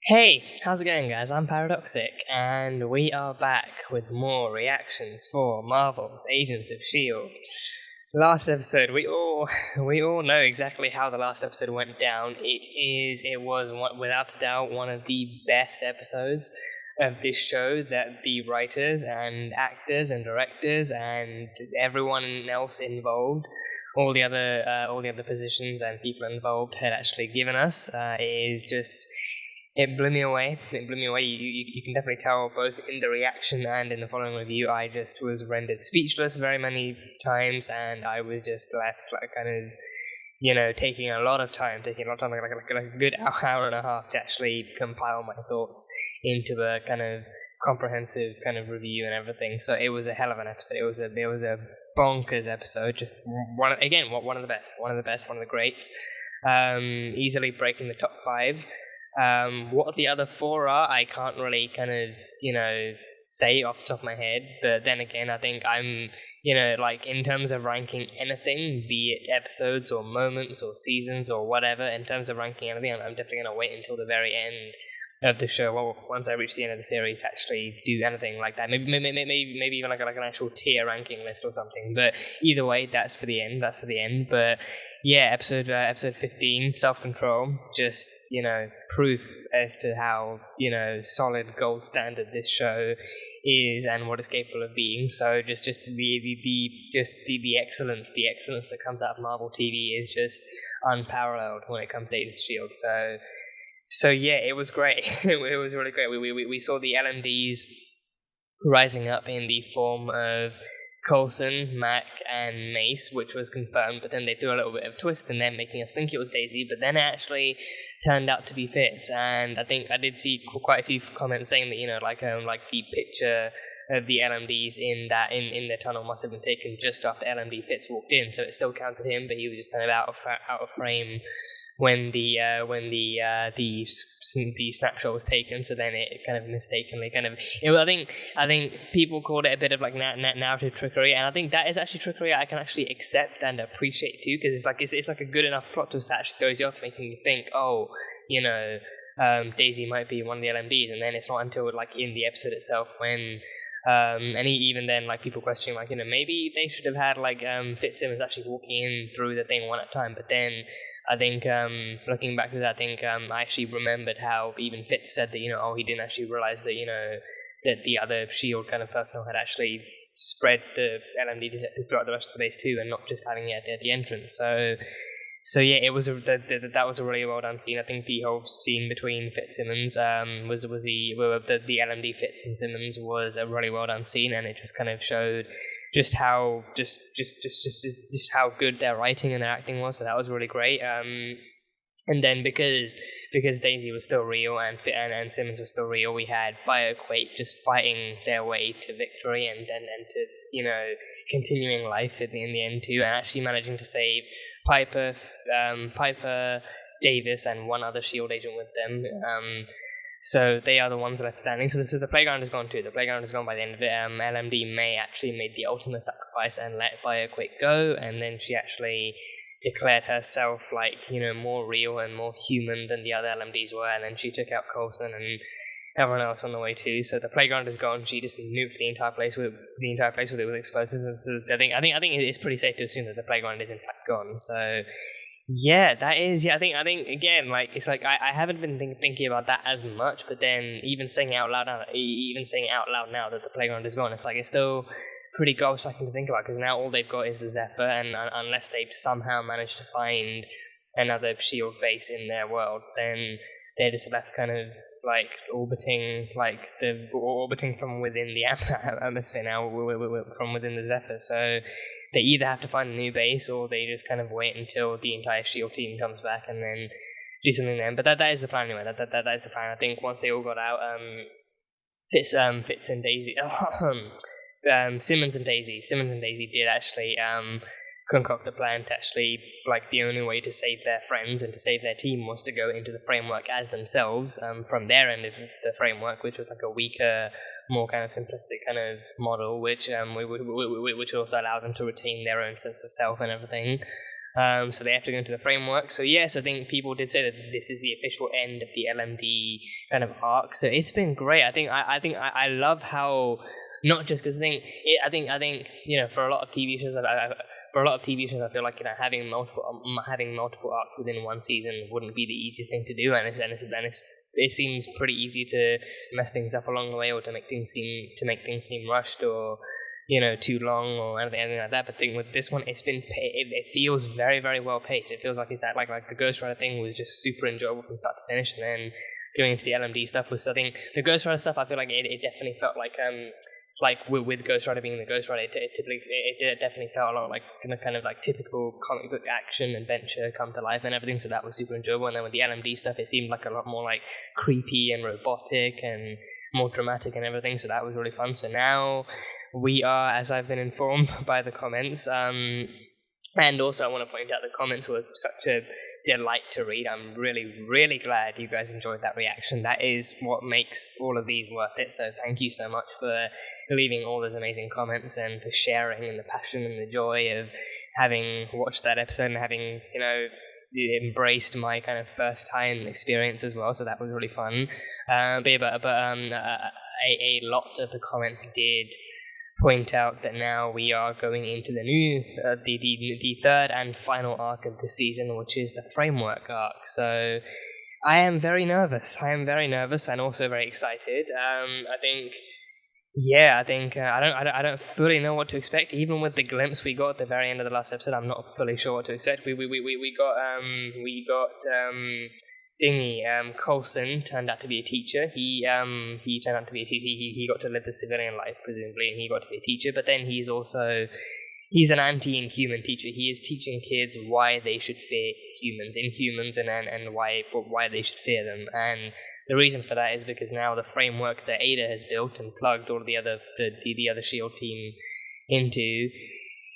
Hey, how's it going, guys? I'm Paradoxic, and we are back with more reactions for Marvel's Agents of Shield. Last episode, we all know exactly how the last episode went down. It was without a doubt one of the best episodes of this show that the writers and actors and directors and everyone else involved, all the other positions and people involved had actually given us. It is just it blew me away. It blew me away. You can definitely tell both in the reaction and in the following review. I just was rendered speechless very many times, and I was just left like kind of taking a lot of time, like a good hour and a half to actually compile my thoughts into a kind of comprehensive kind of review and everything. So it was a hell of an episode. It was a bonkers episode. Just one of the best, one of the greats. Easily breaking the top five. What the other four are, I can't really kind of, say off the top of my head. But then again, I think I'm, like in terms of ranking anything, be it episodes or moments or seasons or whatever, in terms of ranking anything, I'm definitely going to wait until the very end of the show. Well, once I reach the end of the series, to actually do anything like that. Maybe even like an actual tier ranking list or something. But either way, that's for the end. That's for the end. But yeah, episode 15, Self Control, just proof as to how solid gold standard this show is and what it's capable of being. So just the excellence that comes out of Marvel TV is just unparalleled when it comes to Agents of Shield. So yeah, it was great. It was really great. We saw the LMDs rising up in the form of Coulson, Mac, and Mace, which was confirmed, but then they threw a little bit of a twist in there, making us think it was Daisy, but then it actually turned out to be Fitz, and I think I did see quite a few comments saying that, like the picture of the LMDs in the tunnel must have been taken just after LMD Fitz walked in, so it still counted him, but he was just kind of out of frame when the snapshot was taken. So then it kind of mistakenly I think people called it a bit of like narrative trickery, and I think that is actually trickery I can actually accept and appreciate too, because it's like a good enough plot twist that actually throws you off, making you think, Daisy might be one of the LMDs, and then it's not until like in the episode itself when even then, like people questioning, like maybe they should have had like Fitzsimmons actually walking in through the thing one at a time. But then I think looking back to that, I think I actually remembered how even Fitz said that he didn't actually realize that that the other Shield kind of personnel had actually spread the LMD detectors throughout the rest of the base too, and not just having it at the entrance. So yeah, it was that was a really well done scene. I think the whole scene between Fitzsimmons the LMD Fitz and Simmons was a really well done scene, and it just kind of showed just how how good their writing and their acting was. So that was really great. And then because Daisy was still real and Simmons was still real, we had BioQuake just fighting their way to victory and to continuing life in the end too, and actually managing to save Piper, Davis, and one other Shield agent with them. So they are the ones left standing. So the playground is gone too. The playground is gone by the end of it. LMD May actually made the ultimate sacrifice and let BioQuake go, and then she actually declared herself like more real and more human than the other LMDs were, and then she took out Coulson and everyone else on the way too. So the playground is gone. She just nuked the entire place with explosives. And so I think it's pretty safe to assume that the playground is in fact gone. So yeah, that is. Yeah, I think again, like it's like I haven't been thinking about that as much, but then even saying it out loud now that the playground is gone, it's still pretty gobsmacking to think about, because now all they've got is the Zephyr, and unless they've somehow managed to find another Shield base in their world, then they're just left kind of like orbiting from within the atmosphere now, from within the Zephyr. So they either have to find a new base, or they just kind of wait until the entire Shield team comes back and then do something then. But that is the plan anyway. That is the plan. I think once they all got out, Fitz and Daisy, Simmons and Daisy did actually concoct a plan to actually, like, the only way to save their friends and to save their team was to go into the framework as themselves, from their end of the framework, which was like a weaker, more kind of simplistic kind of model, which also allowed them to retain their own sense of self and everything. So they have to go into the framework. So yes, I think people did say that this is the official end of the LMD kind of arc. So it's been great. I love how, not just because I think for a lot of TV shows, I feel like having multiple arcs within one season wouldn't be the easiest thing to do, and it seems pretty easy to mess things up along the way, or to make things seem rushed, or too long, or anything like that. But with this one, it feels very, very well paced. It feels like like the Ghost Rider thing was just super enjoyable from start to finish, and then going into the LMD stuff was, I think, the Ghost Rider stuff, I feel like it definitely felt like with Ghost Rider being the Ghost Rider, it definitely felt a lot like kind of like typical comic book action adventure come to life and everything. So that was super enjoyable. And then with the LMD stuff, it seemed like a lot more like creepy and robotic and more dramatic and everything. So that was really fun. So now we are, as I've been informed by the comments, and also I want to point out the comments were such a delight to read. I'm really, really glad you guys enjoyed that reaction. That is what makes all of these worth it. So thank you so much for leaving all those amazing comments and for sharing and the passion and the joy of having watched that episode and having embraced my kind of first time experience as well. So that was really fun. A lot of the comments did point out that now we are going into the new the third and final arc of the season, which is the framework arc. So I am very nervous and also very excited. I don't fully know what to expect. Even with the glimpse we got at the very end of the last episode, I'm not fully sure what to expect. We got Coulson turned out to be a teacher. He turned out to be a teacher. He got to live the civilian life, presumably, and he got to be a teacher. But then he's an anti-inhuman teacher. He is teaching kids why they should fear Inhumans, and why they should fear them. And the reason for that is because now the framework that Ada has built and plugged all the other S.H.I.E.L.D. team into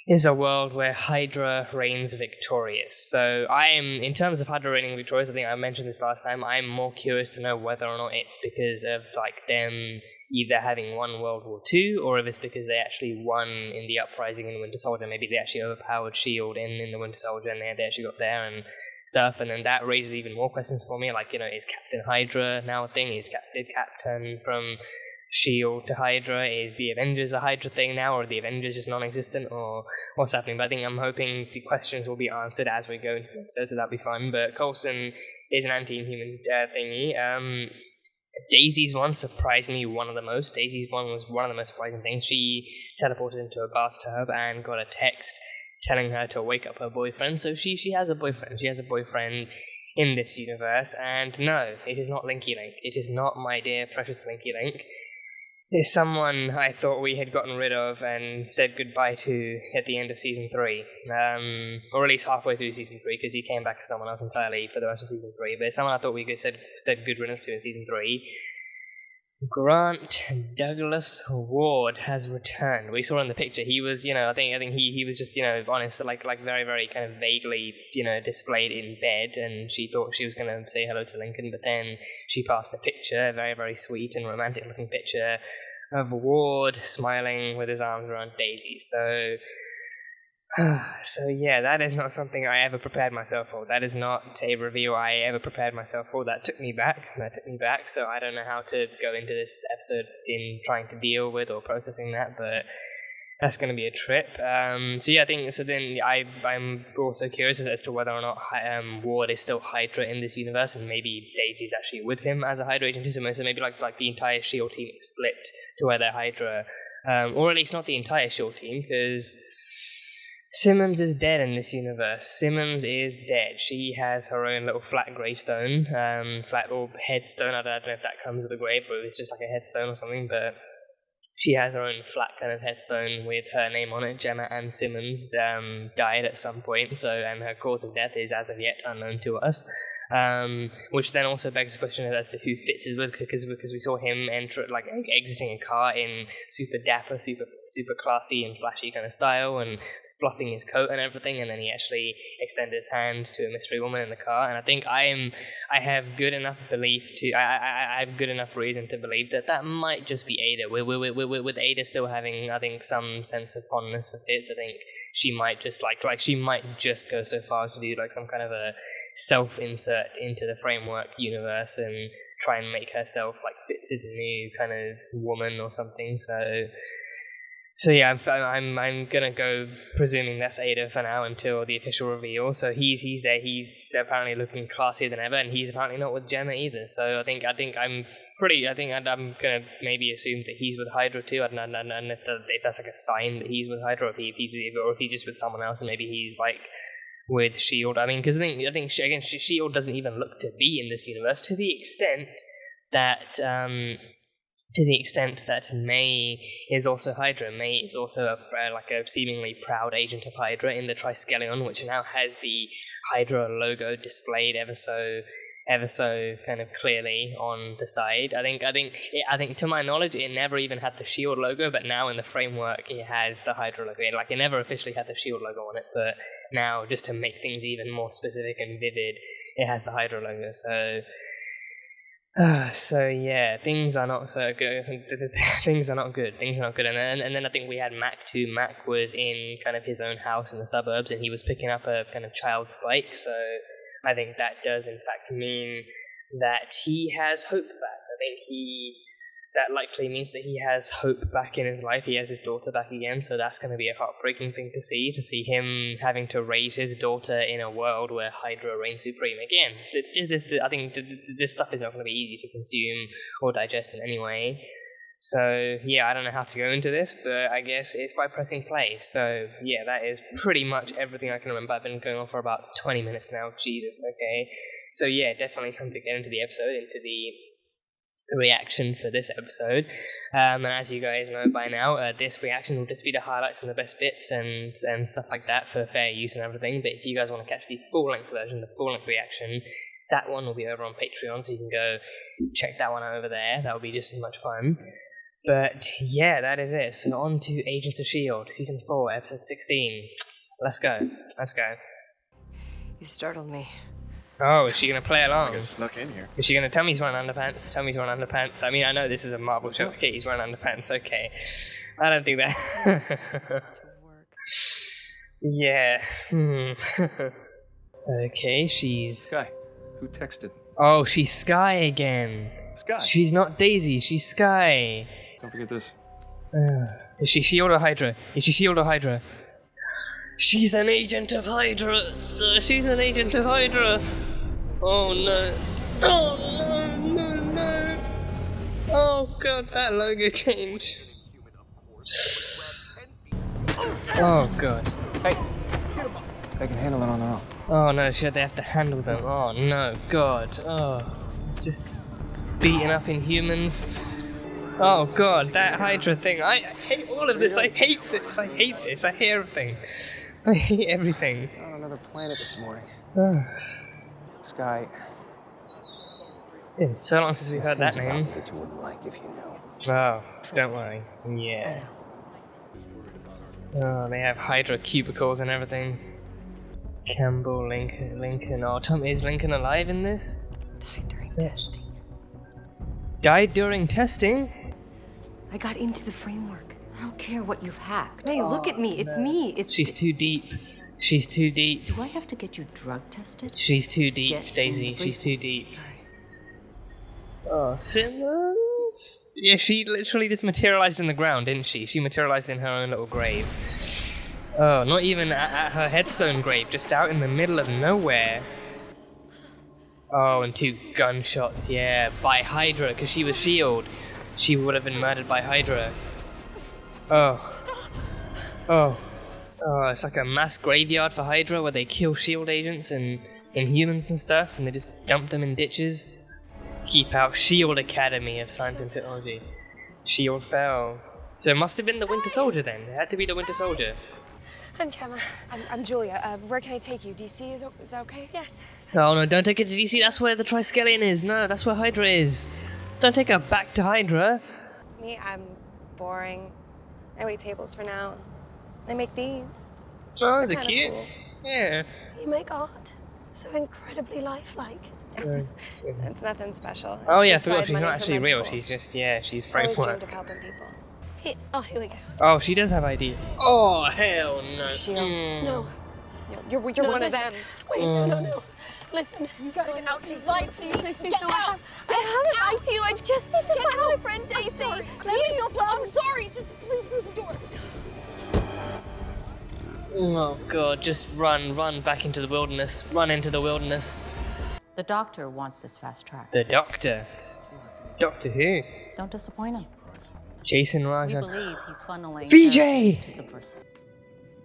is a world where Hydra reigns victorious. So in terms of Hydra reigning victorious, I think I mentioned this last time, I'm more curious to know whether or not it's because of them either having won World War II, or if it's because they actually won in the uprising in the Winter Soldier. Maybe they actually overpowered S.H.I.E.L.D. in the Winter Soldier, and they actually got there and stuff. And then that raises even more questions for me, like, is Captain Hydra now a thing? Did Cap turn from S.H.I.E.L.D. to Hydra? Is the Avengers a Hydra thing now, or are the Avengers just non-existent, or what's happening? But I'm hoping the questions will be answered as we go into the episode, so that'll be fun. But Coulson is an anti-inhuman thingy. Daisy's one surprised me Daisy's one was one of the most surprising things. She teleported into a bathtub and got a text telling her to wake up her boyfriend. So she has a boyfriend. She has a boyfriend in this universe. And no, it is not Linky Link. It is not my dear precious Linky Link. It's someone I thought we had gotten rid of and said goodbye to at the end of Season 3. Or at least halfway through Season 3, because he came back as someone else entirely for the rest of Season 3. But it's someone I thought we said good riddance to in Season 3. Grant Douglas Ward has returned. We saw in the picture he was, I think he was just, honest, like very, very kind of vaguely, displayed in bed, and she thought she was going to say hello to Lincoln, but then she passed a picture, a very, very sweet and romantic looking picture of Ward smiling with his arms around Daisy. So yeah, that is not something I ever prepared myself for. That is not a review I ever prepared myself for. That took me back. So I don't know how to go into this episode in trying to deal with or processing that, but that's going to be a trip. I'm also curious as to whether or not Ward is still Hydra in this universe, and maybe Daisy's actually with him as a Hydra agent. So maybe like the entire S.H.I.E.L.D. team is flipped to where they're Hydra, or at least not the entire S.H.I.E.L.D. team, because Simmons is dead in this universe. Simmons is dead. She has her own little flat gravestone, flat or headstone. I don't know if that comes with a grave, or it's just like a headstone or something, but she has her own flat kind of headstone with her name on it. Gemma Ann Simmons died at some point, and her cause of death is as of yet unknown to us. Which then also begs the question as to who Fitz is with, because we saw him exiting a car in super dapper, super classy and flashy kind of style, and fluffing his coat and everything, and then he actually extended his hand to a mystery woman in the car. And I think I have good enough I have good enough reason to believe that might just be Ada. With Ada still having, I think, some sense of fondness for Fitz. I think she might just she might just go so far as to do like some kind of a self-insert into the framework universe and try and make herself like fit as a new kind of woman or something. So yeah, I'm gonna go presuming that's Ada for now until the official reveal. So he's there. He's apparently looking classier than ever, and he's apparently not with Gemma either. So I think I'm gonna maybe assume that he's with Hydra too. I don't know if that's like a sign that he's with Hydra, or if he's just with someone else, and maybe he's like with Shield. I mean, because I think again, Shield doesn't even look to be in this universe to the extent that May is also Hydra. May is also a seemingly proud agent of Hydra in the Triskelion, which now has the Hydra logo displayed ever so kind of clearly on the side. I think to my knowledge it never even had the Shield logo, but now in the framework it has the Hydra logo. It never officially had the Shield logo on it, but now just to make things even more specific and vivid, it has the Hydra logo. So yeah, things are not so good. Things are not good. And then I think we had Mac too. Mac was in kind of his own house in the suburbs, and he was picking up a kind of child's bike. So I think that does in fact mean that he has hope back. I think that likely means that he has hope back in his life. He has his daughter back again, so that's going to be a heartbreaking thing to see him having to raise his daughter in a world where Hydra reigns supreme again. I think this stuff is not going to be easy to consume or digest in any way. So yeah, I don't know how to go into this, but I guess it's by pressing play. So yeah, that is pretty much everything I can remember. I've been going on for about 20 minutes now. Jesus, okay. So yeah, definitely time to get into the episode, into the reaction for this episode. And as you guys know by now, this reaction will just be the highlights and the best bits and stuff like that for fair use and everything. But if you guys want to catch the full-length version, the full-length reaction, that one will be over on Patreon, so you can go check that one out over there. That will be just as much fun. But yeah, that is it. So on to Agents of S.H.I.E.L.D. Season 4, Episode 16. Let's go. You startled me. Oh, is she going to play along? I snuck in here. Is she going to tell me he's wearing underpants? I mean, I know this is a Marvel show. Okay, he's wearing underpants. Okay. I don't think that... Yeah. Okay, she's... Sky. Who texted? Oh, she's Sky again. Sky. She's not Daisy, she's Sky. Don't forget this. Is she S.H.I.E.L.D. or Hydra? She's an agent of Hydra! Oh no. Oh god, that logo change. Oh god. Hey, they can handle it on their own. Oh no, they have to handle them. Oh no, god. Oh, just beating up Inhumans. Oh god, that Hydra thing. I hate all of this. I hate this. I hate everything. I hate everything. On another planet this morning. Sky. It's been so long since we've heard that name. That you wouldn't like if you knew. Oh, don't worry. Yeah. Oh, they have Hydra cubicles and everything. Campbell, Lincoln. Oh, Tom, is Lincoln alive in this? Died during testing? I got into the framework. I don't care what you've hacked. Hey, look at me. It's me. She's too deep. Do I have to get you drug tested? She's too deep, Daisy. She's too deep. Sorry. Oh, Simmons? Yeah, she literally just materialized in the ground, didn't she? She materialized in her own little grave. Oh, not even at her headstone grave, just out in the middle of nowhere. Oh, and 2 gunshots, yeah, by Hydra, because she was S.H.I.E.L.D. She would have been murdered by Hydra. Oh, it's like a mass graveyard for Hydra where they kill S.H.I.E.L.D. agents and Inhumans and stuff, and they just dump them in ditches. Keep out S.H.I.E.L.D. Academy of Science and Technology. S.H.I.E.L.D. fell. So it must have been the Winter Soldier then. It had to be the Winter Soldier. I'm Gemma. I'm Julia. Where can I take you? DC, is that okay? Yes. Oh no, don't take her to DC, that's where the Triskelion is. No, that's where Hydra is. Don't take her back to Hydra. Me, I'm boring. I wait tables for now. I make these. Oh, those are cute. Cool. Yeah. You make art. So incredibly lifelike. It's nothing special. Oh yeah, I forgot she's not actually real. She's just, she's Always dreamed framework. of helping people. Here we go. Oh, she does have ID. Oh, hell no. Shield. Mm. No. You're one of them. Wait, no. Listen, you gotta get out. He's lied to you. Please, no. I haven't lied to you. I just need to find my friend Daisy. I'm sorry. Just please close the door. Oh god, just run back into the wilderness. Run into the wilderness. The doctor wants this fast track. The Doctor. Doctor who? Don't disappoint him. Jason We Rajan. believe he's funneling VJ! to subversive.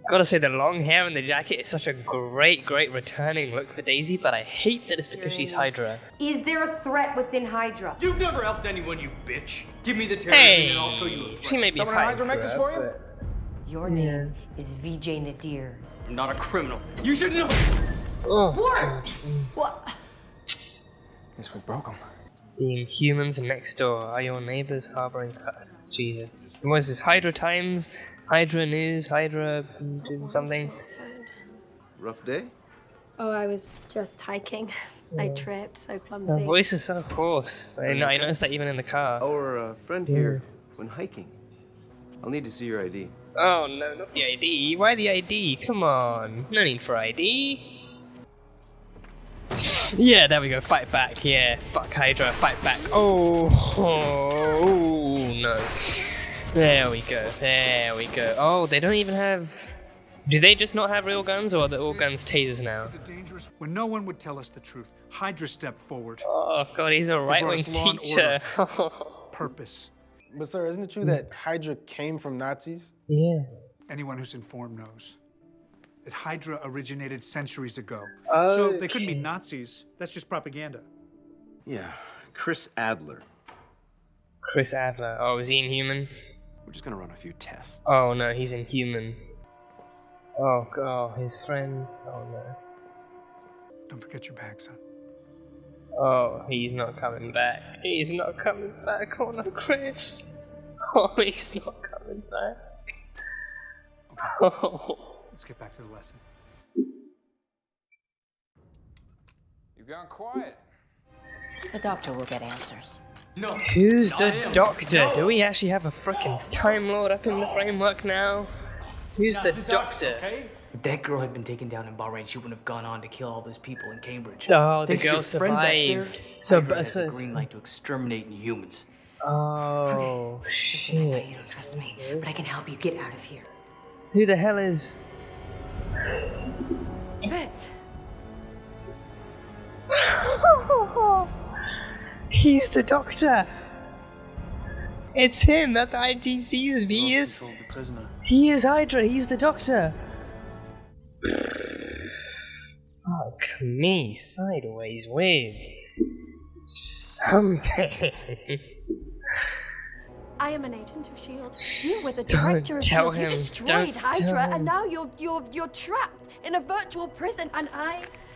Gotta say, the long hair and the jacket is such a great returning look for Daisy, but I hate that it's because she's Hydra. Is there a threat within Hydra? You've never helped anyone, you bitch. Give me the terrorism and I'll show you a threat. She may be Someone in Hydra make this for you? Your name is VJ Nadir. I'm not a criminal. You should know. What? Guess we broke them. Being humans next door are your neighbors harboring husks. Jesus. What is this? Hydra Times? Hydra News? Hydra something? Rough day? Oh, I was just hiking. I tripped, so Her clumsy. voice is so hoarse. I noticed that even in the car. Our friend here went hiking. I'll need to see your ID. Oh no, not the ID. Why the ID? Come on. No need for ID. Yeah, there we go. Fight back. Yeah, fuck Hydra. Fight back. Oh no. There we go. There we go. Oh, they don't even have... Do they just not have real guns, or are the all guns tasers now? Is it dangerous? When no one would tell us the truth, Hydra stepped forward. Oh god, he's a right-wing law and teacher. Purpose. But sir, isn't it true that Hydra came from Nazis? Yeah. Anyone who's informed knows that Hydra originated centuries ago. Oh, So they couldn't be Nazis. That's just propaganda. Yeah, Chris Adler. Chris Adler. Oh, is he Inhuman? We're just gonna run a few tests. Oh no, he's Inhuman. Oh god, his friends. Oh no. Don't forget your bag, son. Oh, he's not coming back. He's not coming back. Oh no, Chris. Oh, he's not coming back. Oh. Let's get back to the lesson. You've gone quiet. The doctor will get answers. No. Who's I the am. Doctor? No. Do we actually have a freaking Time Lord up in the framework now? Who's the Doctor? Okay? If that girl had been taken down in Bahrain, she wouldn't have gone on to kill all those people in Cambridge. Oh, the Thanks to girl your friend back there, survived. So, Hydra has so the green light to exterminate oh humans. I know you shit. don't trust me, but I can help you get out of here. Who the hell is? Fitz. He's the Doctor. It's him at the ID season. He is. The prisoner. He is Hydra. He's the Doctor. Fuck me sideways with something. I am an agent of S.H.I.E.L.D. You were the Don't director of tell S.H.I.E.L.D. You him. destroyed Don't tell Hydra, him. and now you're trapped in a virtual prison, and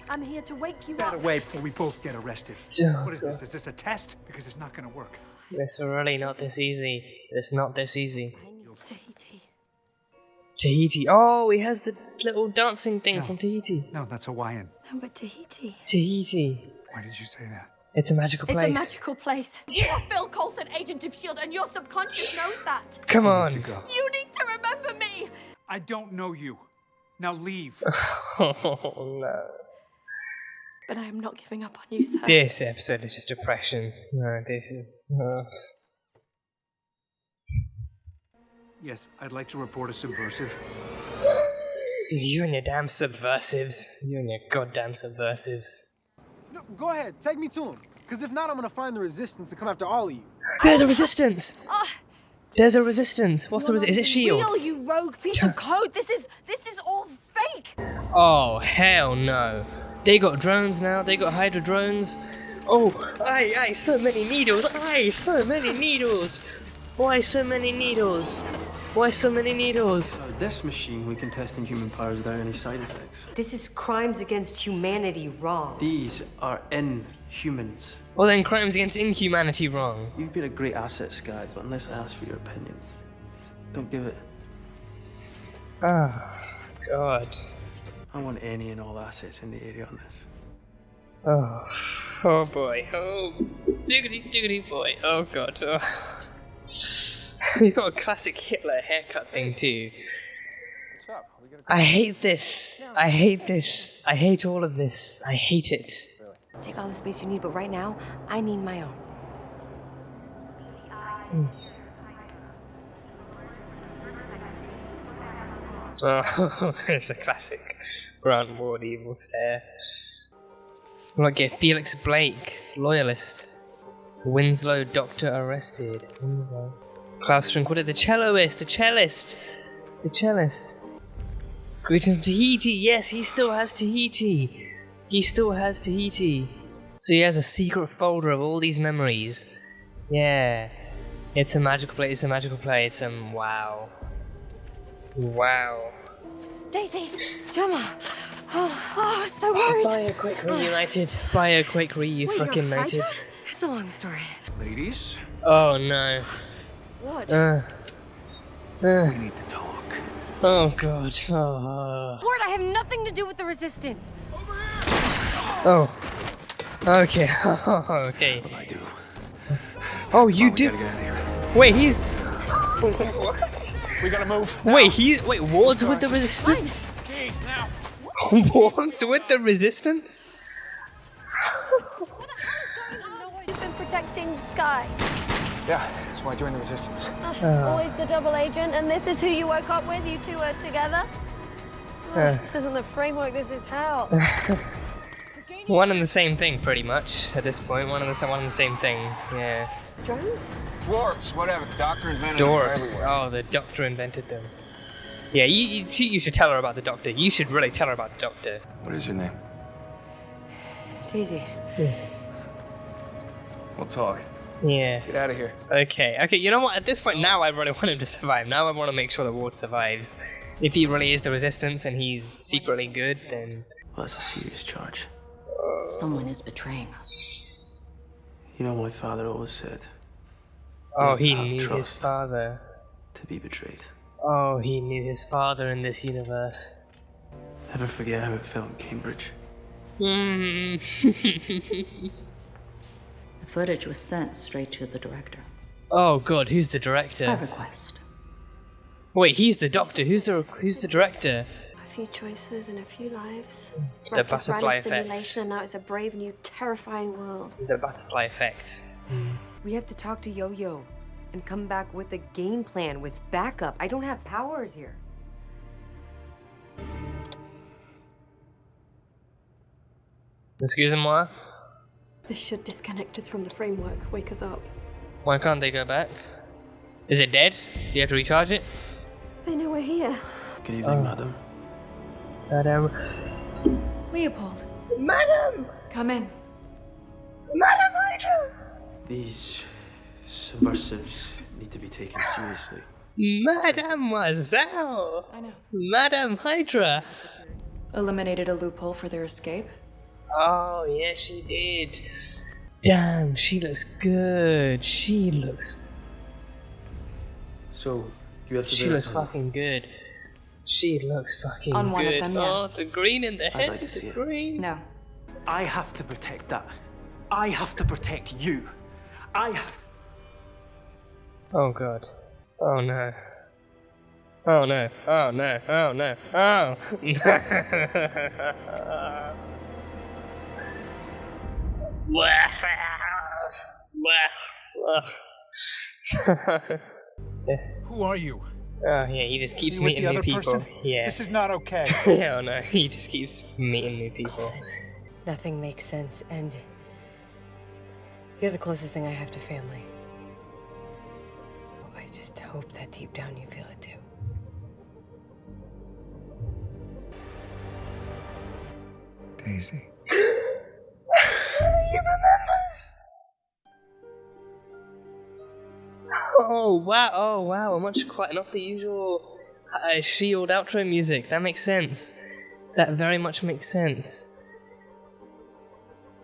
I'm here to wake you Get up. away before we both get arrested. Oh, What is this? Is this a test? Because it's not gonna work. It's really not this easy. It's not this easy. I need Tahiti. Tahiti. Oh, he has the little dancing thing from Tahiti. No, that's Hawaiian. No, but Tahiti. Tahiti. Why did you say that? It's a magical place. It's a magical place. You are Phil Coulson, agent of S.H.I.E.L.D., and your subconscious knows that. Come You on. need to go. You need to remember me. I don't know you. Now leave. Oh no. But I am not giving up on you, sir. This episode is just depression. No, this is. Yes, I'd like to report a subversive. You and your damn subversives. You and your goddamn subversives. No, go ahead, take me to him. Because if not, I'm gonna find the resistance and come after all of you. There's a resistance! There's a resistance. What's the resistance? Is it S.H.I.E.L.D.? Real, you rogue piece of code. This is all fake. Oh, hell no. They got drones now. They got Hydra drones. Oh, aye, so many needles. Aye, so many needles. Why so many needles? Why so many needles? This machine we can test in human powers without any side effects. This is crimes against humanity wrong. These are inhumans. Well then, crimes against inhumanity wrong. You've been a great asset, Sky, but unless I ask for your opinion, don't give it. Ah, God. I want any and all assets in the area on this. Oh boy. Oh, diggity boy. Oh God. Oh. He's got a classic Hitler haircut thing too. What's up? Are we gonna I hate this. I hate this. I hate all of this. I hate it. Take all the space you need, but right now, I need my own. Oh, it's a classic Grant Ward evil stare. Like, get Felix Blake, loyalist. Winslow doctor arrested. Klaus Trinquillo, the celloist, the cellist. The cellist. Greetings from Tahiti. Yes, he still has Tahiti. He still has Tahiti. So he has a secret folder of all these memories. Yeah. It's a magical play. It's a magical play. It's wow. Wow. Daisy! Gemma! Oh, so worried. Bioquake reunited. Bioquake freaking-united. It's a long story. Ladies, Oh no. What? we need to talk. Oh god. Oh. Ward, I have nothing to do with the resistance. Oh. Okay. Okay. I do. Oh, you do. Gotta get out of here. Wait, he's. What? We gotta move. Wait, Ward's with the resistance? Jeez, now. Ward's with the resistance? You've been protecting Sky. Yeah, that's why I joined the resistance. Always the double agent, and this is who you woke up with? You two are together? This isn't the framework, this is hell. One and the same thing, pretty much, at this point. One and the same thing, yeah. Drones? Dwarves, whatever. The doctor invented them Dwarves. everywhere. Oh, the doctor invented them. Yeah, you should tell her about the doctor. You should really tell her about the doctor. What is your name? Daisy. We'll talk. Yeah. Get out of here. Okay, you know what? At this point, now I really want him to survive. Now I want to make sure that Ward survives. If he really is the resistance and he's secretly good, then... Well, that's a serious charge. Someone is betraying us. You know, my father always said, Oh, "You he have to have knew his trust father. to be betrayed." Oh, he knew his father in this universe. Never forget how it felt in Cambridge. The footage was sent straight to the director. Oh god, who's the director? By request. Wait, he's the doctor. Who's the director? A few choices and a few lives. The butterfly effect. Simulation, and now it's a brave new terrifying world. The butterfly effect. We have to talk to Yo-Yo and come back with a game plan with backup. I don't have powers here. Excusez-moi? This should disconnect us from the framework, wake us up. Why can't they go back? Is it dead? Do you have to recharge it? They know we're here. Good evening, madam. Madam. Leopold, Madam! come in. Madam Hydra! These subversives need to be taken seriously. Mademoiselle! I know. Madam Hydra! Eliminated a loophole for their escape. Oh, yeah, she did. Damn, she looks good. She looks So, you have to She looks fucking good. She looks fucking On good. one of them, yes. Oh, the green in the head. like to see The it. green. No. I have to protect that. I have to protect you. I have. Oh god. Oh no. Oh no. Oh no. Oh no. Oh. Who are you? Oh yeah, he just keeps You with meeting the new other people. person? Yeah. This is not okay. Yeah, oh no, he just keeps meeting new people. Coulson, nothing makes sense, and you're the closest thing I have to family. I just hope that deep down you feel it too. Daisy. He remembers. Oh wow, a much quite not the usual Shield outro music. That makes sense. That very much makes sense.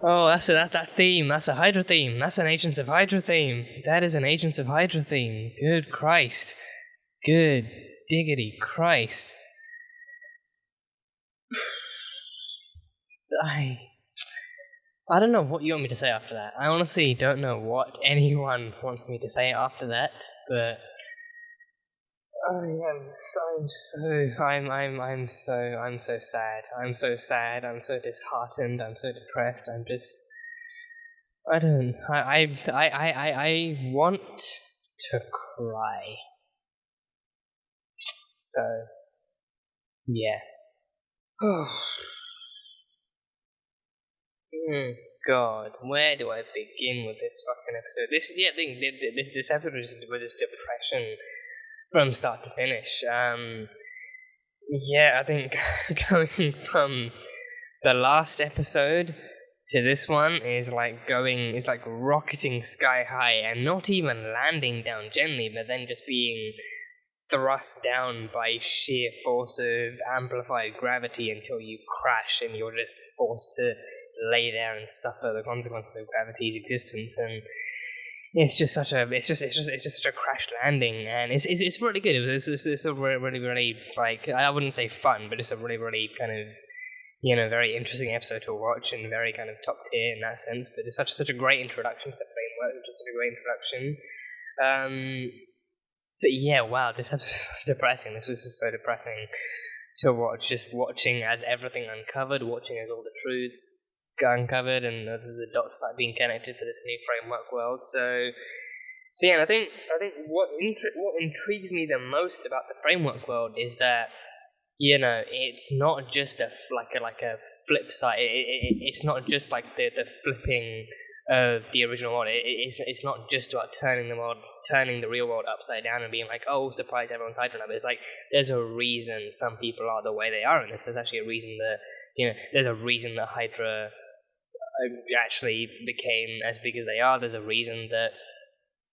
Oh, that's that theme. That's a Hydra theme. That's an Agents of Hydra theme. That is an Agents of Hydra theme. Good Christ. Good diggity Christ. I don't know what you want me to say after that. I honestly don't know what anyone wants me to say after that, but I'm so sad. I'm so sad. I'm so disheartened. I'm so depressed. I want to cry. So, yeah. God, where do I begin with this fucking episode? This is, yeah, I think this episode was just depression from start to finish. Yeah, I think going from the last episode to this one is like rocketing sky high and not even landing down gently, but then just being thrust down by sheer force of amplified gravity until you crash and you're just forced to lay there and suffer the consequences of gravity's existence. And it's just such a crash landing, and it's really good. It's a really like, I wouldn't say fun, but it's a really kind of, very interesting episode to watch and very kind of top tier in that sense. But it's such a great introduction to the framework. It's such a great introduction. But yeah, wow, this episode was depressing. This was just so depressing to watch. Just watching as everything uncovered, watching as all the truths got uncovered, and the dots start being connected for this new framework world. So yeah, and I think what intrigues me the most about the framework world is that, it's not just a flip side. It's not just like the flipping of the original world. It's not just about turning the real world upside down and being like, oh, surprise, everyone's Hydra now. But it's like, there's a reason some people are the way they are in this. There's actually a reason that, there's a reason that Hydra actually became as big as they are. There's a reason that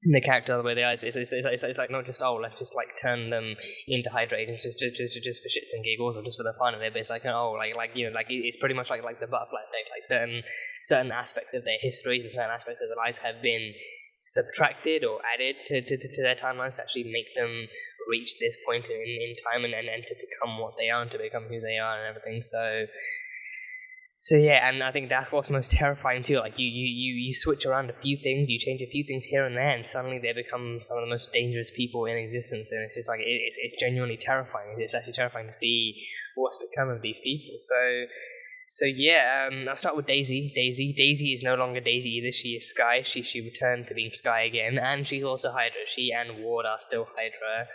the character the way they are. It's like not just, oh, let's just like turn them into Hydra agents just for shits and giggles or just for the fun of it. But it's like, oh, it's pretty much like the butterfly effect. Like certain aspects of their histories and certain aspects of their lives have been subtracted or added to their timelines to actually make them reach this point in time and to become what they are and to become who they are and everything. So yeah, and I think that's what's most terrifying too. Like you switch around a few things, you change a few things here and there, and suddenly they become some of the most dangerous people in existence. And it's just like it's genuinely terrifying. It's actually terrifying to see what's become of these people. So yeah, I'll start with Daisy. Daisy is no longer Daisy either. She is Sky. She returned to being Sky again, and she's also Hydra. She and Ward are still Hydra.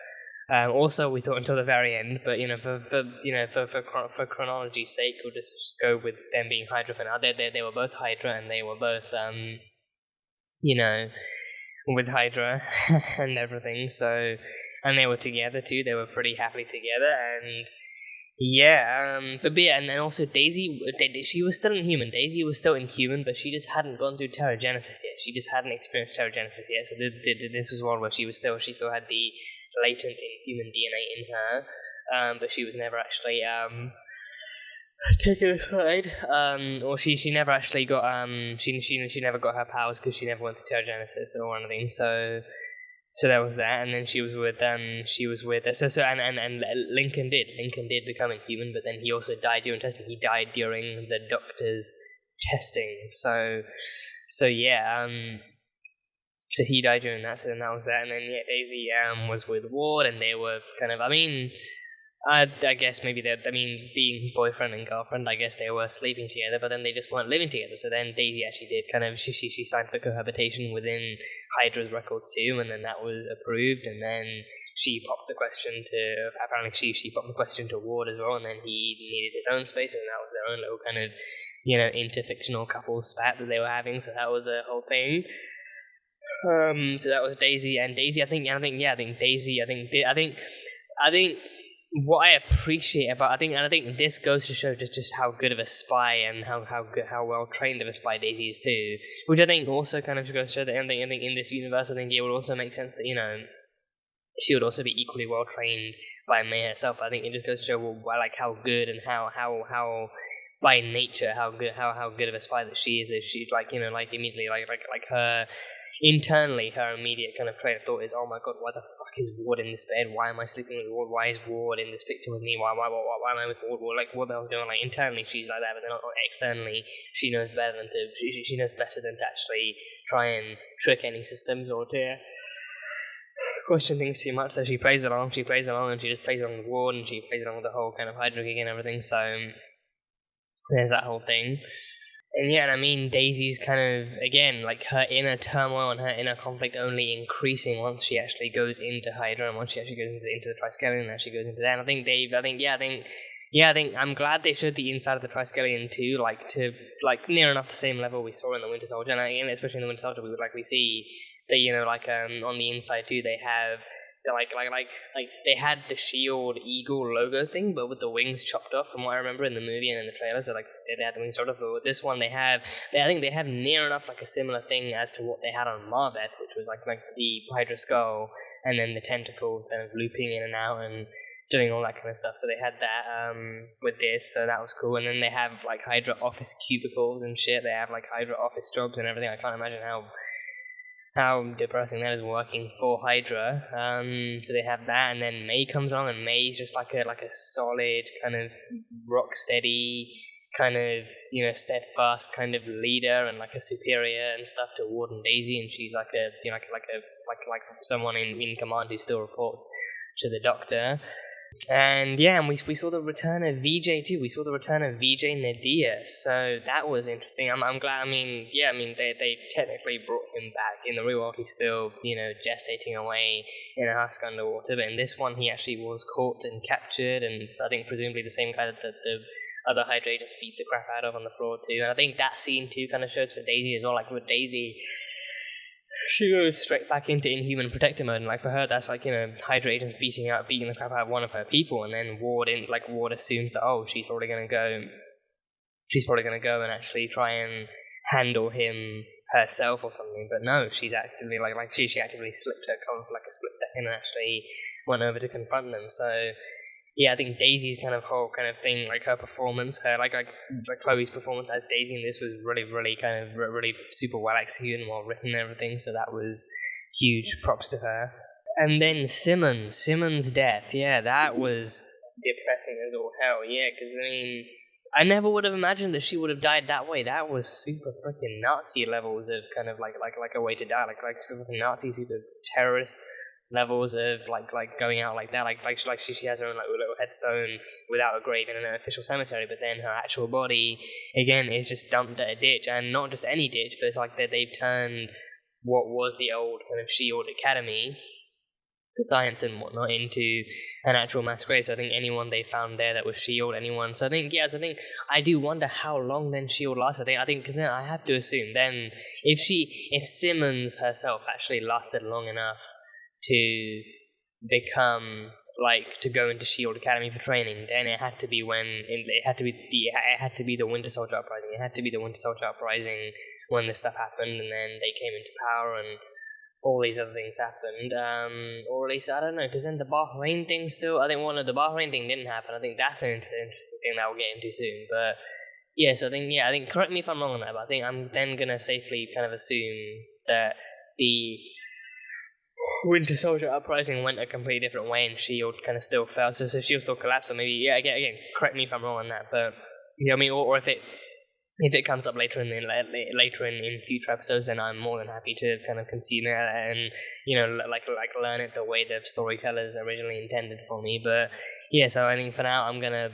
Also, we thought until the very end, but for chronology's sake, we'll just go with them being Hydra for now. They were both Hydra, and they were both with Hydra and everything. So, and they were together too. They were pretty happily together, and yeah. And also Daisy, she was still Inhuman. Daisy was still Inhuman, but she just hadn't gone through Terrigenesis yet. She just hadn't experienced Terrigenesis yet. So this was one where she still had the latent Inhuman DNA in her, but she was never actually taken aside, or she never actually got she never got her powers because she never went to Terrigenesis or anything. So there was that, and then she was with Lincoln did become Inhuman, but then he also died during testing. He died during the Doctor's testing. So yeah. So he died during that, so then that was that, and then yeah, Daisy was with Ward, and they were kind of, I guess maybe being boyfriend and girlfriend, I guess they were sleeping together, but then they just weren't living together. So then Daisy actually did kind of, she signed for cohabitation within Hydra's records too, and then that was approved, and then she popped the question to Ward as well, and then he needed his own space, and that was their own little kind of, interfictional couple spat that they were having. So that was a whole thing. So that was Daisy, and Daisy, I think what I appreciate about, I think this goes to show just how good of a spy and how well trained of a spy Daisy is too, which I think also kind of goes to show that I think in this universe, I think it would also make sense that, she would also be equally well trained by May herself. I think it just goes to show how good and how by nature how good of a spy that she is. That she immediately her. Internally, her immediate kind of train of thought is, oh my god, why the fuck is Ward in this bed? Why am I sleeping with Ward? Why is Ward in this picture with me? Why am I with Ward? Like, what the hell's going on? Like, internally, she's like that, but then externally, she knows better than to actually try and trick any systems or to question things too much, so she plays along, and she just plays along the ward, and she plays along with the whole kind of Hydra gig and everything, so there's that whole thing. And yeah, I mean, Daisy's kind of, again, like, her inner turmoil and her inner conflict only increasing once she actually goes into Hydra, and once she actually goes into the Triskelion, and actually goes into that. And I think I'm glad they showed the inside of the Triskelion too, to near enough the same level we saw in the Winter Soldier, and again, especially in the Winter Soldier, we see that, on the inside too, they have, they had the shield eagle logo thing, but with the wings chopped off, from what I remember in the movie and in the trailer. So they had the wings chopped off, but with this one I think they have near enough a similar thing as to what they had on Marveth, which was like the Hydra skull and then the tentacle kind of looping in and out and doing all that kind of stuff. So they had that with this, so that was cool. And then they have Hydra office cubicles and shit. They have Hydra office jobs and everything. I can't imagine how depressing that is working for Hydra. So they have that, and then May comes on, and May's just like a solid kind of rock steady kind of steadfast kind of leader and a superior and stuff to Ward and Daisy, and she's like someone in command who still reports to the Doctor. And yeah, and we saw the return of VJ too. We saw the return of VJ Nadia, so that was interesting. I'm glad. They technically brought him back. In the real world, he's still gestating away in a husk underwater, but in this one, he actually was caught and captured, and I think presumably the same guy that the other Hydra agents beat the crap out of on the floor too. And I think that scene too kind of shows for Daisy as well. With Daisy, she goes straight back into Inhuman Protector mode, and for her, that's Hydra agents beating the crap out of one of her people, and then Ward assumes that she's probably gonna go and actually try and handle him herself or something, but no, she's actively she actively slipped her cover for a split second and actually went over to confront them. So yeah, I think Daisy's whole thing, her performance, her Chloe's performance as Daisy in this was really, really really super well executed and well written and everything. So that was huge props to her. And then Simmons' death, yeah, that was depressing as all hell. Yeah, because I never would have imagined that she would have died that way. That was super freaking Nazi levels of a way to die, super freaking Nazi, super terrorist levels of going out like that, she has her own little headstone without a grave in an official cemetery, but then her actual body again is just dumped at a ditch, and not just any ditch, but it's they've turned what was the old kind of Shield Academy, the science and whatnot, into an actual mass grave. So I think anyone they found there that was Shield, so I think I do wonder how long then Shield lasts. I think because then I have to assume then if Simmons herself actually lasted long enough to become to go into Shield Academy for training, then it had to be the Winter Soldier Uprising. It had to be the Winter Soldier Uprising when this stuff happened, and then they came into power, and all these other things happened. Or at least I don't know, because then the Bahrain thing still. I think the Bahrain thing didn't happen. I think that's an interesting thing that we'll get into soon. But yeah, so I think correct me if I'm wrong on that, but I think I'm then gonna safely kind of assume that the Winter Soldier Uprising went a completely different way, and Shield kind of still fell. So Shield still collapsed. Or maybe again, correct me if I'm wrong on that. But or if it comes up later in future episodes, then I'm more than happy to kind of consume it and learn it the way the storytellers originally intended for me. But yeah, so I think for now I'm gonna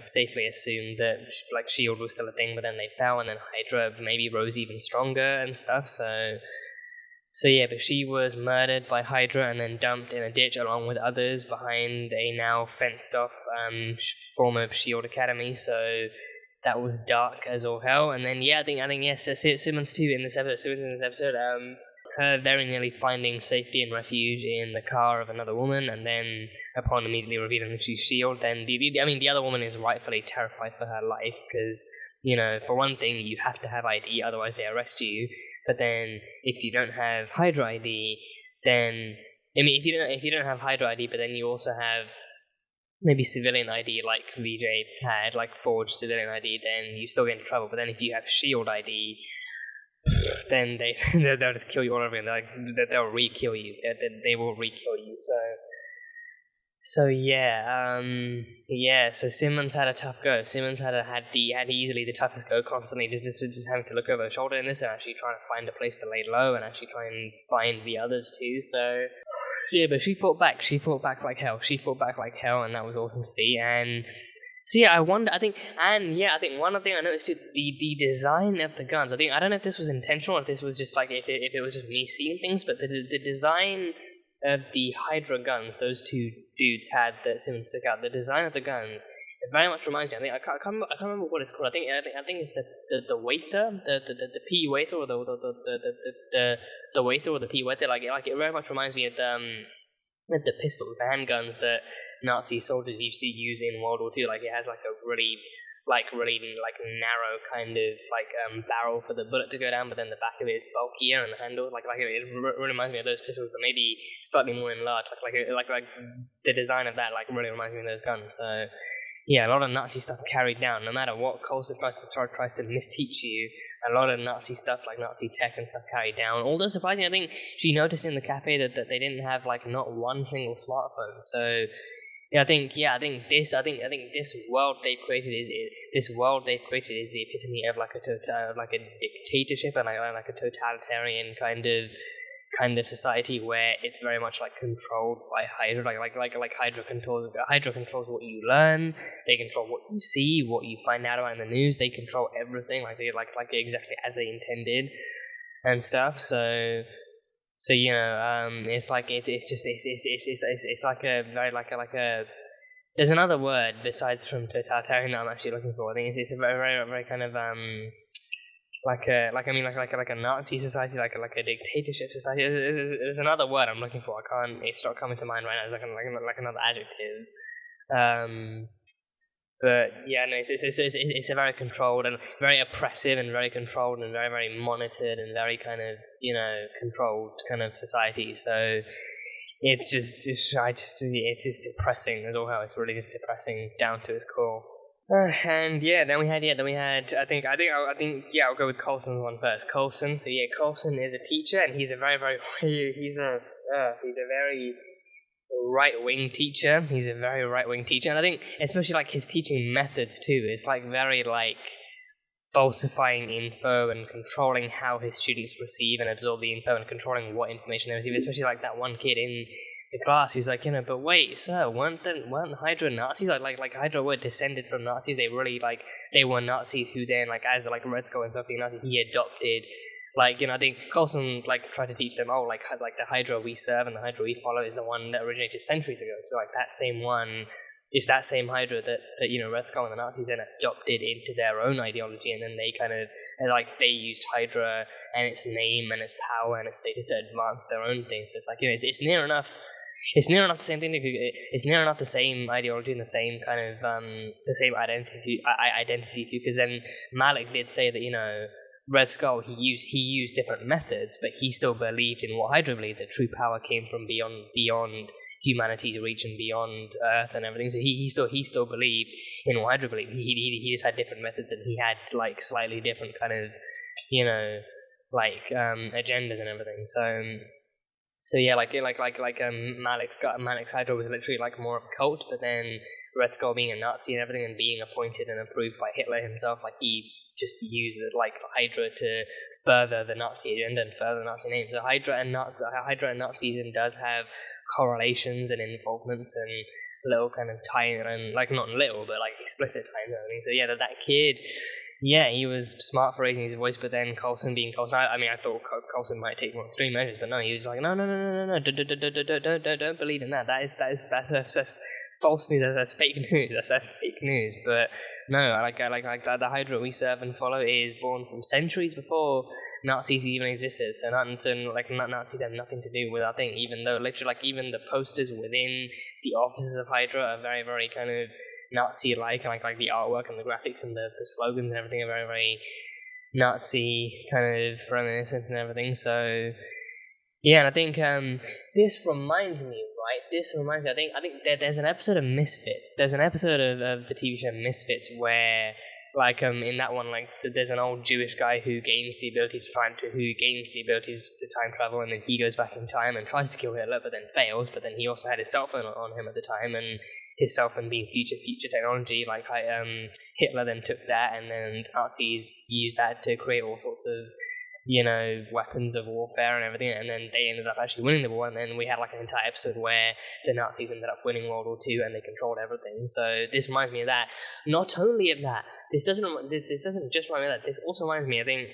safely assume that Shield was still a thing, but then they fell, and then Hydra maybe rose even stronger and stuff. So yeah, but she was murdered by Hydra and then dumped in a ditch along with others behind a now fenced-off former Shield Academy. So that was dark as all hell. And then I think Simmons too in this episode. Her very nearly finding safety and refuge in the car of another woman, and then upon immediately revealing that she's Shield, then the other woman is rightfully terrified for her life because, for one thing, you have to have ID, otherwise they arrest you. But then, if you don't have Hydra ID, then if you don't have Hydra ID, but then you also have maybe civilian ID, like VJ had, forged civilian ID, then you still get into trouble. But then, if you have Shield ID, then they'll just kill you all over again. They'll re-kill you. They will re-kill you. So so Simmons had a tough go. Simmons had easily the toughest go, constantly just having to look over her shoulder in this and actually trying to find a place to lay low and actually try and find the others too. So yeah, but she fought back. She fought back like hell. And that was awesome to see. And so yeah, I think one thing I noticed too, the design of the guns. I don't know if this was intentional or if this was just like if it was just me seeing things, but the design of the Hydra guns those two dudes had that Simmons took out, the design of the gun, it very much reminds me. I can't remember what it's called. I think it's the waiter, the P waiter, or the waiter or the P waiter. Like it very much reminds me of the pistols, the handguns that Nazi soldiers used to use in World War II. Like it has like a really narrow kind of barrel for the bullet to go down, but then the back of it is bulkier and the handle it really reminds me of those pistols, but maybe slightly more enlarged. Like the design of that really reminds me of those guns. So yeah, a lot of Nazi stuff carried down. No matter what Coulson tries to misteach you, a lot of Nazi stuff, like Nazi tech and stuff, carried down. Although surprisingly, I think she noticed in the cafe that they didn't have not one single smartphone. So I think this world they've created is the epitome of like a dictatorship and like a totalitarian kind of society where it's very much like controlled by Hydra. Like Hydra controls what you learn. They control what you see, what you find out about in the news. They control everything like exactly as they intended and stuff. So it's like it's like a very like a there's another word besides from totalitarian that I'm actually looking for. I think it's a very kind of like a Nazi society, like a dictatorship society. There's another word I'm looking for. It's not coming to mind right now. It's like another adjective. But yeah, no, it's a very controlled and very oppressive and very controlled and very, very monitored and very kind of controlled kind of society. So it's just depressing as all hell. It's really just depressing down to its core. And then we had I think I'll go with Coulson's one first. Coulson. So yeah, Coulson is a teacher and he's a very right-wing teacher. He's a very right-wing teacher, and I think especially like his teaching methods too. It's like very like falsifying info and controlling how his students receive and absorb the info and controlling what information they receive. Especially like that one kid in the class who's like, but wait, sir, weren't Hydra Nazis? Like Hydra were descended from Nazis. They really they were Nazis who then as Red Skull himself being Nazi, he adopted. I think Coulson tried to teach them, the Hydra we serve and the Hydra we follow is the one that originated centuries ago. So that same one is that same Hydra that Red Skull and the Nazis then adopted into their own ideology, and then they they used Hydra and its name and its power and its status to advance their own thing. So it's it's near enough. It's near enough the same thing. It's near enough the same ideology and the same kind of the same identity too. Because then Malik did say that Red Skull, he used different methods, but he still believed in what Hydra believed, that true power came from beyond humanity's reach and beyond Earth and everything. So he still believed in what Hydra believed. He just had different methods, and he had slightly different kind of agendas and everything. So yeah, Malik's Hydra was literally more of a cult, but then Red Skull being a Nazi and everything and being appointed and approved by Hitler himself, he just used Hydra to further the Nazi agenda and further the Nazi name. So Hydra and Nazism does have correlations and involvements and little kind of tie and not little but explicit ties and everything. So yeah, that kid, yeah, he was smart for raising his voice, but then Coulson being Coulson, I thought Coulson might take more extreme measures, but no, he was like, no, don't believe in that. That's false news. That's fake news. That's fake news. But no, the Hydra we serve and follow is born from centuries before Nazis even existed. So Nazis have nothing to do with our thing. Even though literally even the posters within the offices of Hydra are very, very kind of Nazi-like, and the artwork and the graphics and the slogans and everything are very, very Nazi kind of reminiscent and everything. So yeah, and I think this reminds me. I think there's an episode of Misfits. There's an episode of the TV show Misfits where Like in that one, like there's an old Jewish guy who gains the ability to time travel, and then he goes back in time and tries to kill Hitler, but then fails. But then he also had his cell phone on him at the time, and his cell phone being future technology, like Hitler then took that, and then Nazis used that to create all sorts of weapons of warfare and everything, and then they ended up actually winning the war, and then we had like an entire episode where the Nazis ended up winning World War II and they controlled everything. So this reminds me of that. Not only of that, this doesn't just remind me of that, this also reminds me, I think,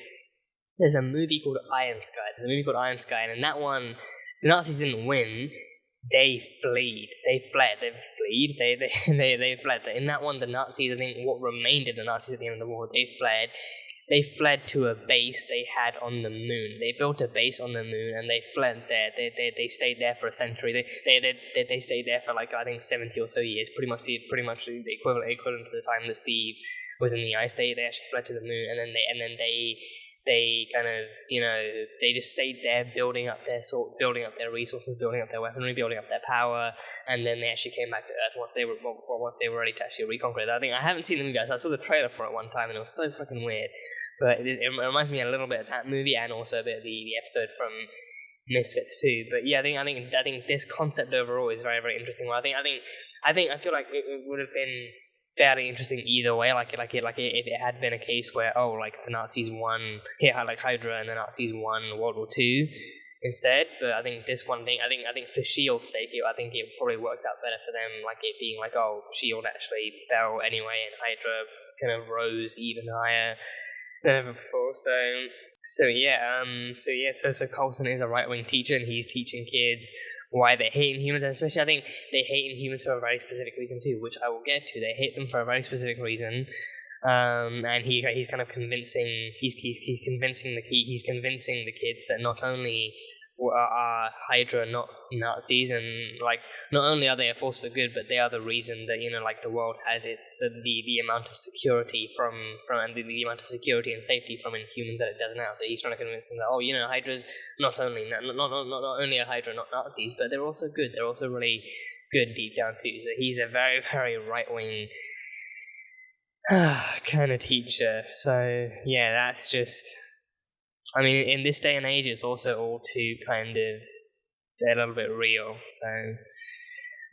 there's a movie called Iron Sky, and in that one, the Nazis didn't win, they fled. In that one, the Nazis, I think what remained of the Nazis at the end of the war, they fled to a base they had on the moon. They built a base on the moon and they fled there. They stayed there for a century. They stayed there for like I think 70 or so years. Pretty much the equivalent to the time that Steve was in the ice. They actually fled to the moon, and then they kind of they just stayed there, building up their resources, building up their weaponry, building up their power, and then they actually came back to Earth once they were ready to actually reconquer it. I haven't seen them guys. I saw the trailer for it one time and it was so freaking weird. But it reminds me a little bit of that movie and also a bit of the episode from Misfits too. But yeah, I think this concept overall is very, very interesting. Well, I feel like it would have been fairly interesting either way. Like if it had been a case where the Nazis won, like Hydra, and the Nazis won World War II instead. But I think this one thing, I think for Shield's sake, I think it probably works out better for them. Like it being like, Shield actually fell anyway, and Hydra kind of rose even higher than ever before. So Coulson is a right-wing teacher, and he's teaching kids why they hate Inhumans, and especially I think they hate Inhumans for a very specific reason too, which I will get to. They hate them for a very specific reason, and he's kind of convincing he's convincing the kids that not only are Hydra not Nazis, and like not only are they a force for good, but they are the reason that the world has the amount of security and the amount of security and safety from Inhumans that it does now. So he's trying to convince them that Hydra's not only are Hydra not Nazis, but they're also good. They're also really good deep down too. So he's a very, very right wing kind of teacher. So yeah, that's just. I mean, in this day and age, it's also all too kind of a little bit real. So,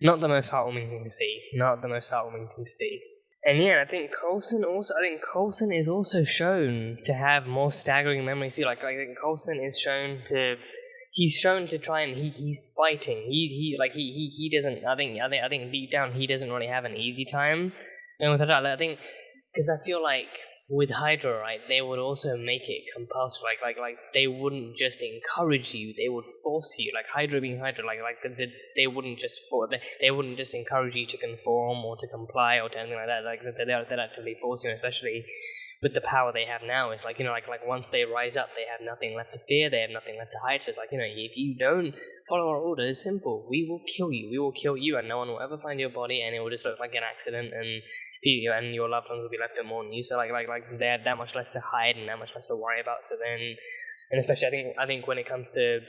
not the most heartwarming thing to see. And yeah, I think Coulson is also shown to have more staggering memories too. Like I think Coulson is shown to. He's shown to try and he's fighting. He doesn't. I think deep down he doesn't really have an easy time. And with that, I think because I feel like. With Hydra, right, they would also make it compulsory. Like they wouldn't just encourage you; they would force you. Like Hydra being Hydra, they wouldn't just encourage you to conform or to comply or to anything like that. Like they'd actively force you, especially with the power they have now. It's like once they rise up, they have nothing left to fear. They have nothing left to hide. So it's like if you don't follow our orders, simple, we will kill you. We will kill you, and no one will ever find your body, and it will just look like an accident and your loved ones will be left to mourn you. So like they have that much less to hide and that much less to worry about. So then, and especially I think when it comes to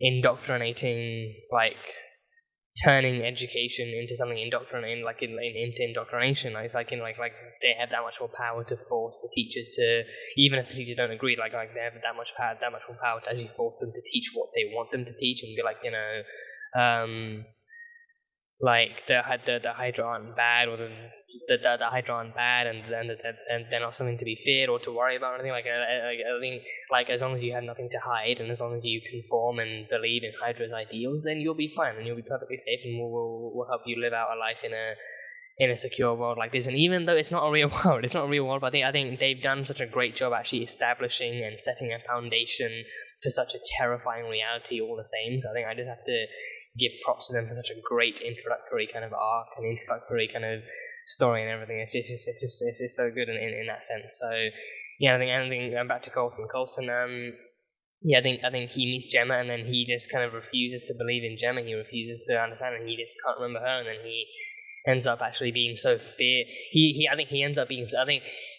indoctrinating, like turning education into something into indoctrination, it's like they have that much more power to force the teachers to, even if the teachers don't agree, like they have that much more power to actually force them to teach what they want them to teach, and be like like the Hydra aren't bad, or the Hydra aren't bad, and they're not something to be feared or to worry about or anything. I think as long as you have nothing to hide, and as long as you conform and believe in Hydra's ideals, then you'll be fine, and you'll be perfectly safe, and we'll help you live out a life in a secure world like this. And even though it's not a real world, but I think they've done such a great job actually establishing and setting a foundation for such a terrifying reality all the same. So I think I just have to give props to them for such a great introductory kind of arc and introductory kind of story and everything. It's just so good in that sense. So yeah, I think going back to Coulson, I think he meets Gemma, and then he just kind of refuses to believe in Gemma. He refuses to understand, and he just can't remember her. ends up actually being so I think he ends up being,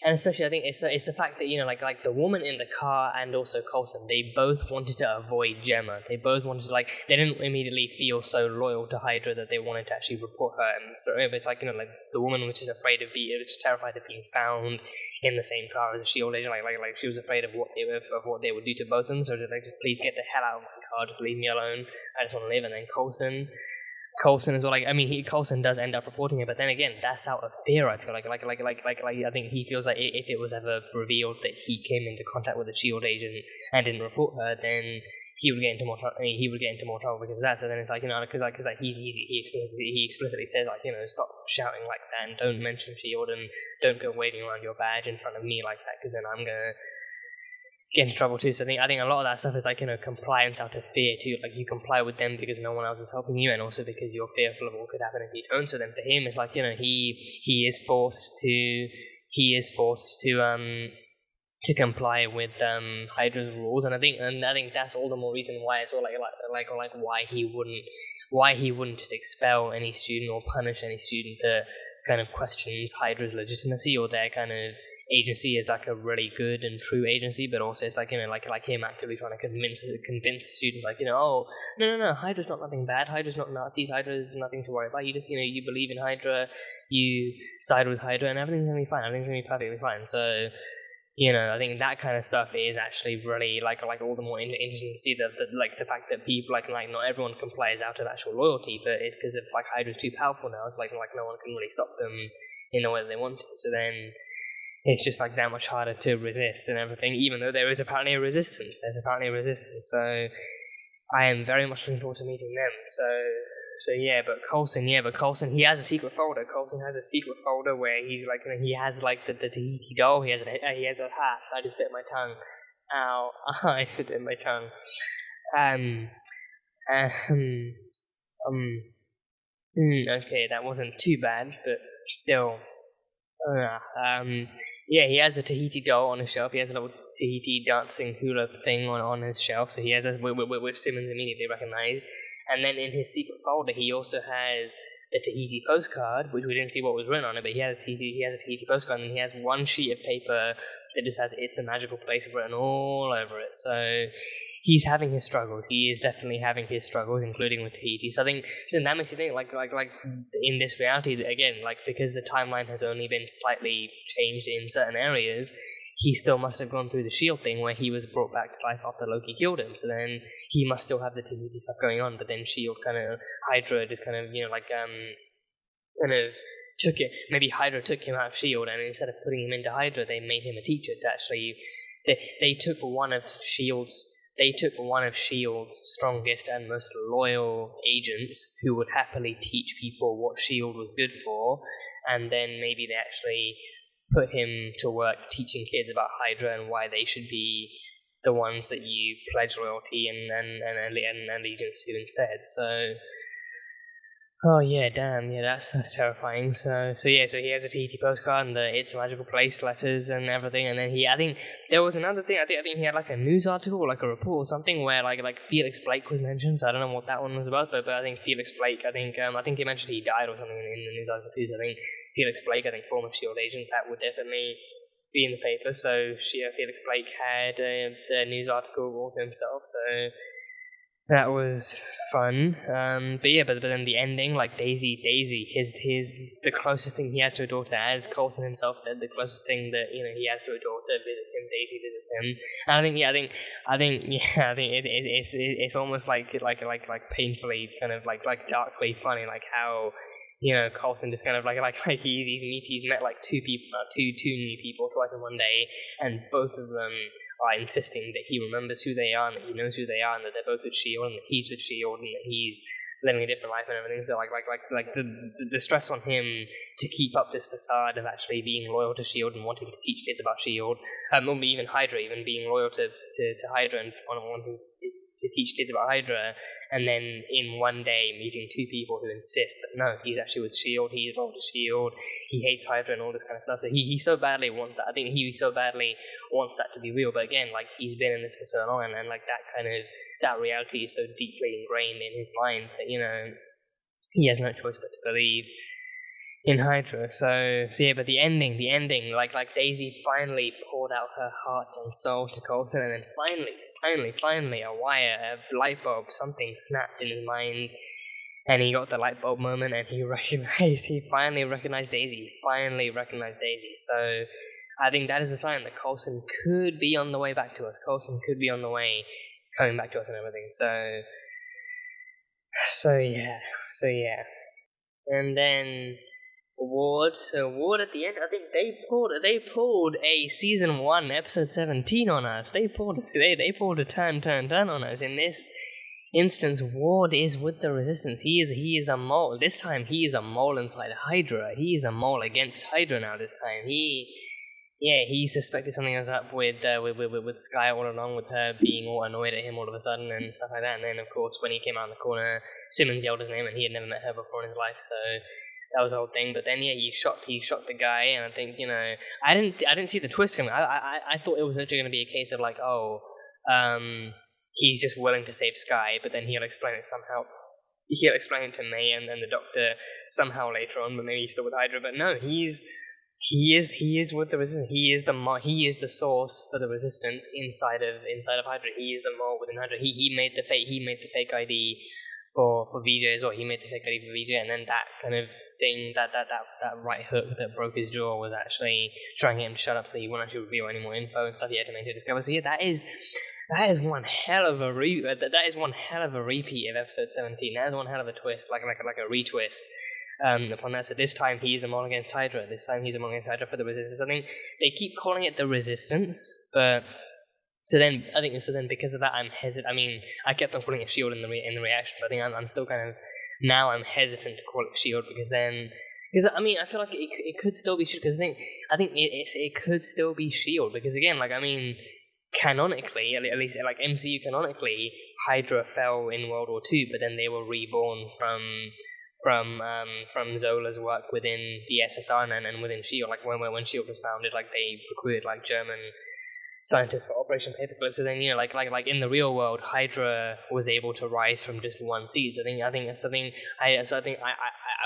and especially I think it's the fact that, you know, like the woman in the car and also Coulson, they both wanted to avoid Gemma. They both wanted to, like, they didn't immediately feel so loyal to Hydra that they wanted to actually report her. And so it's like, you know, like the woman was just afraid of just terrified of being found in the same car as a SHIELD agent. Like she was afraid of what they would do to both of them. So like, just please get the hell out of my car, just leave me alone. I just want to live. And then Coulson as well. Like, I mean, Coulson does end up reporting it, but then again, that's out of fear. I feel like I think he feels like if it was ever revealed that he came into contact with a SHIELD agent and didn't report her, then he would get into more trouble. Because of that. So then it's like, you know, because he explicitly says, like, you know, stop shouting like that and don't mention SHIELD and don't go waving around your badge in front of me like that, because then I'm gonna get into trouble too. So I think a lot of that stuff is like, you know, compliance out of fear too. Like, you comply with them because no one else is helping you, and also because you're fearful of what could happen if you don't. So then for him, it's like, you know, he is forced to comply with Hydra's rules, and I think that's all the more reason why as well, like why he wouldn't just expel any student or punish any student that kind of questions Hydra's legitimacy or their kind of agency is like a really good and true agency, but also it's like, you know, like him actively trying to convince the students, like, you know, oh, no, Hydra's not nothing bad, Hydra's not Nazis, Hydra's nothing to worry about, you just, you know, you believe in Hydra, you side with Hydra, and everything's gonna be fine, everything's gonna be perfectly fine. So, you know, I think that kind of stuff is actually really like all the more interesting to see that like the fact that people like not everyone complies out of actual loyalty, but it's because of like Hydra's too powerful now. It's like no one can really stop them in the way that they want to. So then it's just like that much harder to resist and everything, even though there is apparently a resistance. There's apparently a resistance. So I am very much looking forward to meeting them. So yeah, but Coulson, he has a secret folder. Coulson has a secret folder where he's like, you know, he has like the Tahiti doll. He has a hat. I just bit my tongue. Ow! I just bit my tongue. Okay, that wasn't too bad, but still. Yeah, he has a Tahiti doll on his shelf. He has a little Tahiti dancing hula thing on his shelf. So he has which Simmons immediately recognized. And then in his secret folder, he also has the Tahiti postcard, which we didn't see what was written on it, but he has a Tahiti postcard, and he has one sheet of paper that just has "It's a Magical Place" written all over it. So he's having his struggles. He is definitely having his struggles, including with Tahiti. So I think, so that makes you think, like in this reality, again, like because the timeline has only been slightly changed in certain areas, he still must have gone through the SHIELD thing where he was brought back to life after Loki killed him. So then he must still have the Tahiti stuff going on, but then SHIELD Hydra just kind of, you know, like, kind of took it, maybe Hydra took him out of SHIELD, and instead of putting him into Hydra, they made him a teacher to actually, they took one of SHIELD's strongest and most loyal agents who would happily teach people what SHIELD was good for, and then maybe they actually put him to work teaching kids about Hydra and why they should be the ones that you pledge loyalty and allegiance to instead. So, oh yeah, damn, yeah, that's terrifying. So he has a Tahiti postcard and the "It's a Magical Place" letters and everything. And then I think there was another thing. I think he had like a news article or like a report or something where like Felix Blake was mentioned. So I don't know what that one was about, but I think Felix Blake, I think he mentioned he died or something in the news article too. So I think Felix Blake, former SHIELD agent, that would definitely be in the paper. So Felix Blake had the news article all to himself. So that was fun. But then the ending, like Daisy, the closest thing he has to a daughter, as Coulson himself said, the closest thing that, you know, he has to a daughter visits him. Daisy visits him. And I think it's almost like painfully kind of like darkly funny, like how, you know, Coulson just kind of like he's met like two new people twice in one day, and both of them are insisting that he remembers who they are, and that he knows who they are, and that they're both with SHIELD, and that he's with SHIELD, and that he's living a different life and everything. So the stress on him to keep up this facade of actually being loyal to SHIELD and wanting to teach kids about SHIELD, or even Hydra, even being loyal to Hydra and wanting to teach kids about Hydra, and then in one day meeting two people who insist that no, he's actually with SHIELD, he's loyal to SHIELD, he hates Hydra and all this kind of stuff. So he so badly wants that. I think he so badly wants that to be real, but again, like, he's been in this for so long, and like that reality is so deeply ingrained in his mind that, you know, he has no choice but to believe in Hydra. So yeah, but the ending, like Daisy finally poured out her heart and soul to Coulson, and then finally, a wire, a light bulb, something snapped in his mind, and he got the light bulb moment, and he finally recognized Daisy. So I think that is a sign that Coulson could be on the way back to us. Coulson could be on the way, coming back to us and everything. So yeah. And then Ward. So Ward at the end, I think they pulled a season 1 episode 17 on us. They pulled a turn on us. In this instance, Ward is with the Resistance. He is a mole. This time he is a mole inside Hydra. He is a mole against Hydra now. This time he suspected something was up with Skye all along, with her being all annoyed at him all of a sudden and stuff like that. And then, of course, when he came out in the corner, Simmons yelled his name, and he had never met her before in his life, so that was the whole thing. But then, he shot the guy, and I think, I didn't see the twist coming. I thought it was literally going to be a case of like, he's just willing to save Skye, but then he'll explain it somehow. He'll explain it to May and then the Doctor somehow later on, but maybe he's still with Hydra. But no, He is with the Resistance. He is the source for the Resistance inside of Hydra. He is the mole within Hydra. He made the fake ID for VJ as well. He made the fake ID for VJ, and then that kind of thing, that right hook that broke his jaw was actually trying to get him to shut up so he wouldn't actually reveal any more info and stuff. He had to make it discover. So yeah, that is one hell of a repeat of episode 17. That is one hell of a twist, like a retwist. Upon that, so this time he's among against Hydra. For the Resistance. I think they keep calling it the Resistance, but so then because of that, I'm hesitant. I mean, I kept on calling it Shield in the reaction, but I think I'm still kind of now I'm hesitant to call it Shield because I mean I feel like it could still be Shield because I think it could still be Shield because again, like I mean, canonically, at least like MCU canonically, Hydra fell in World War II, but then they were reborn from Zola's work within the SSR and within S.H.I.E.L.D. Like when S.H.I.E.L.D. was founded, like they recruited like German scientists for Operation Paperclip. So then like in the real world, Hydra was able to rise from just one seed. So I think that's something. I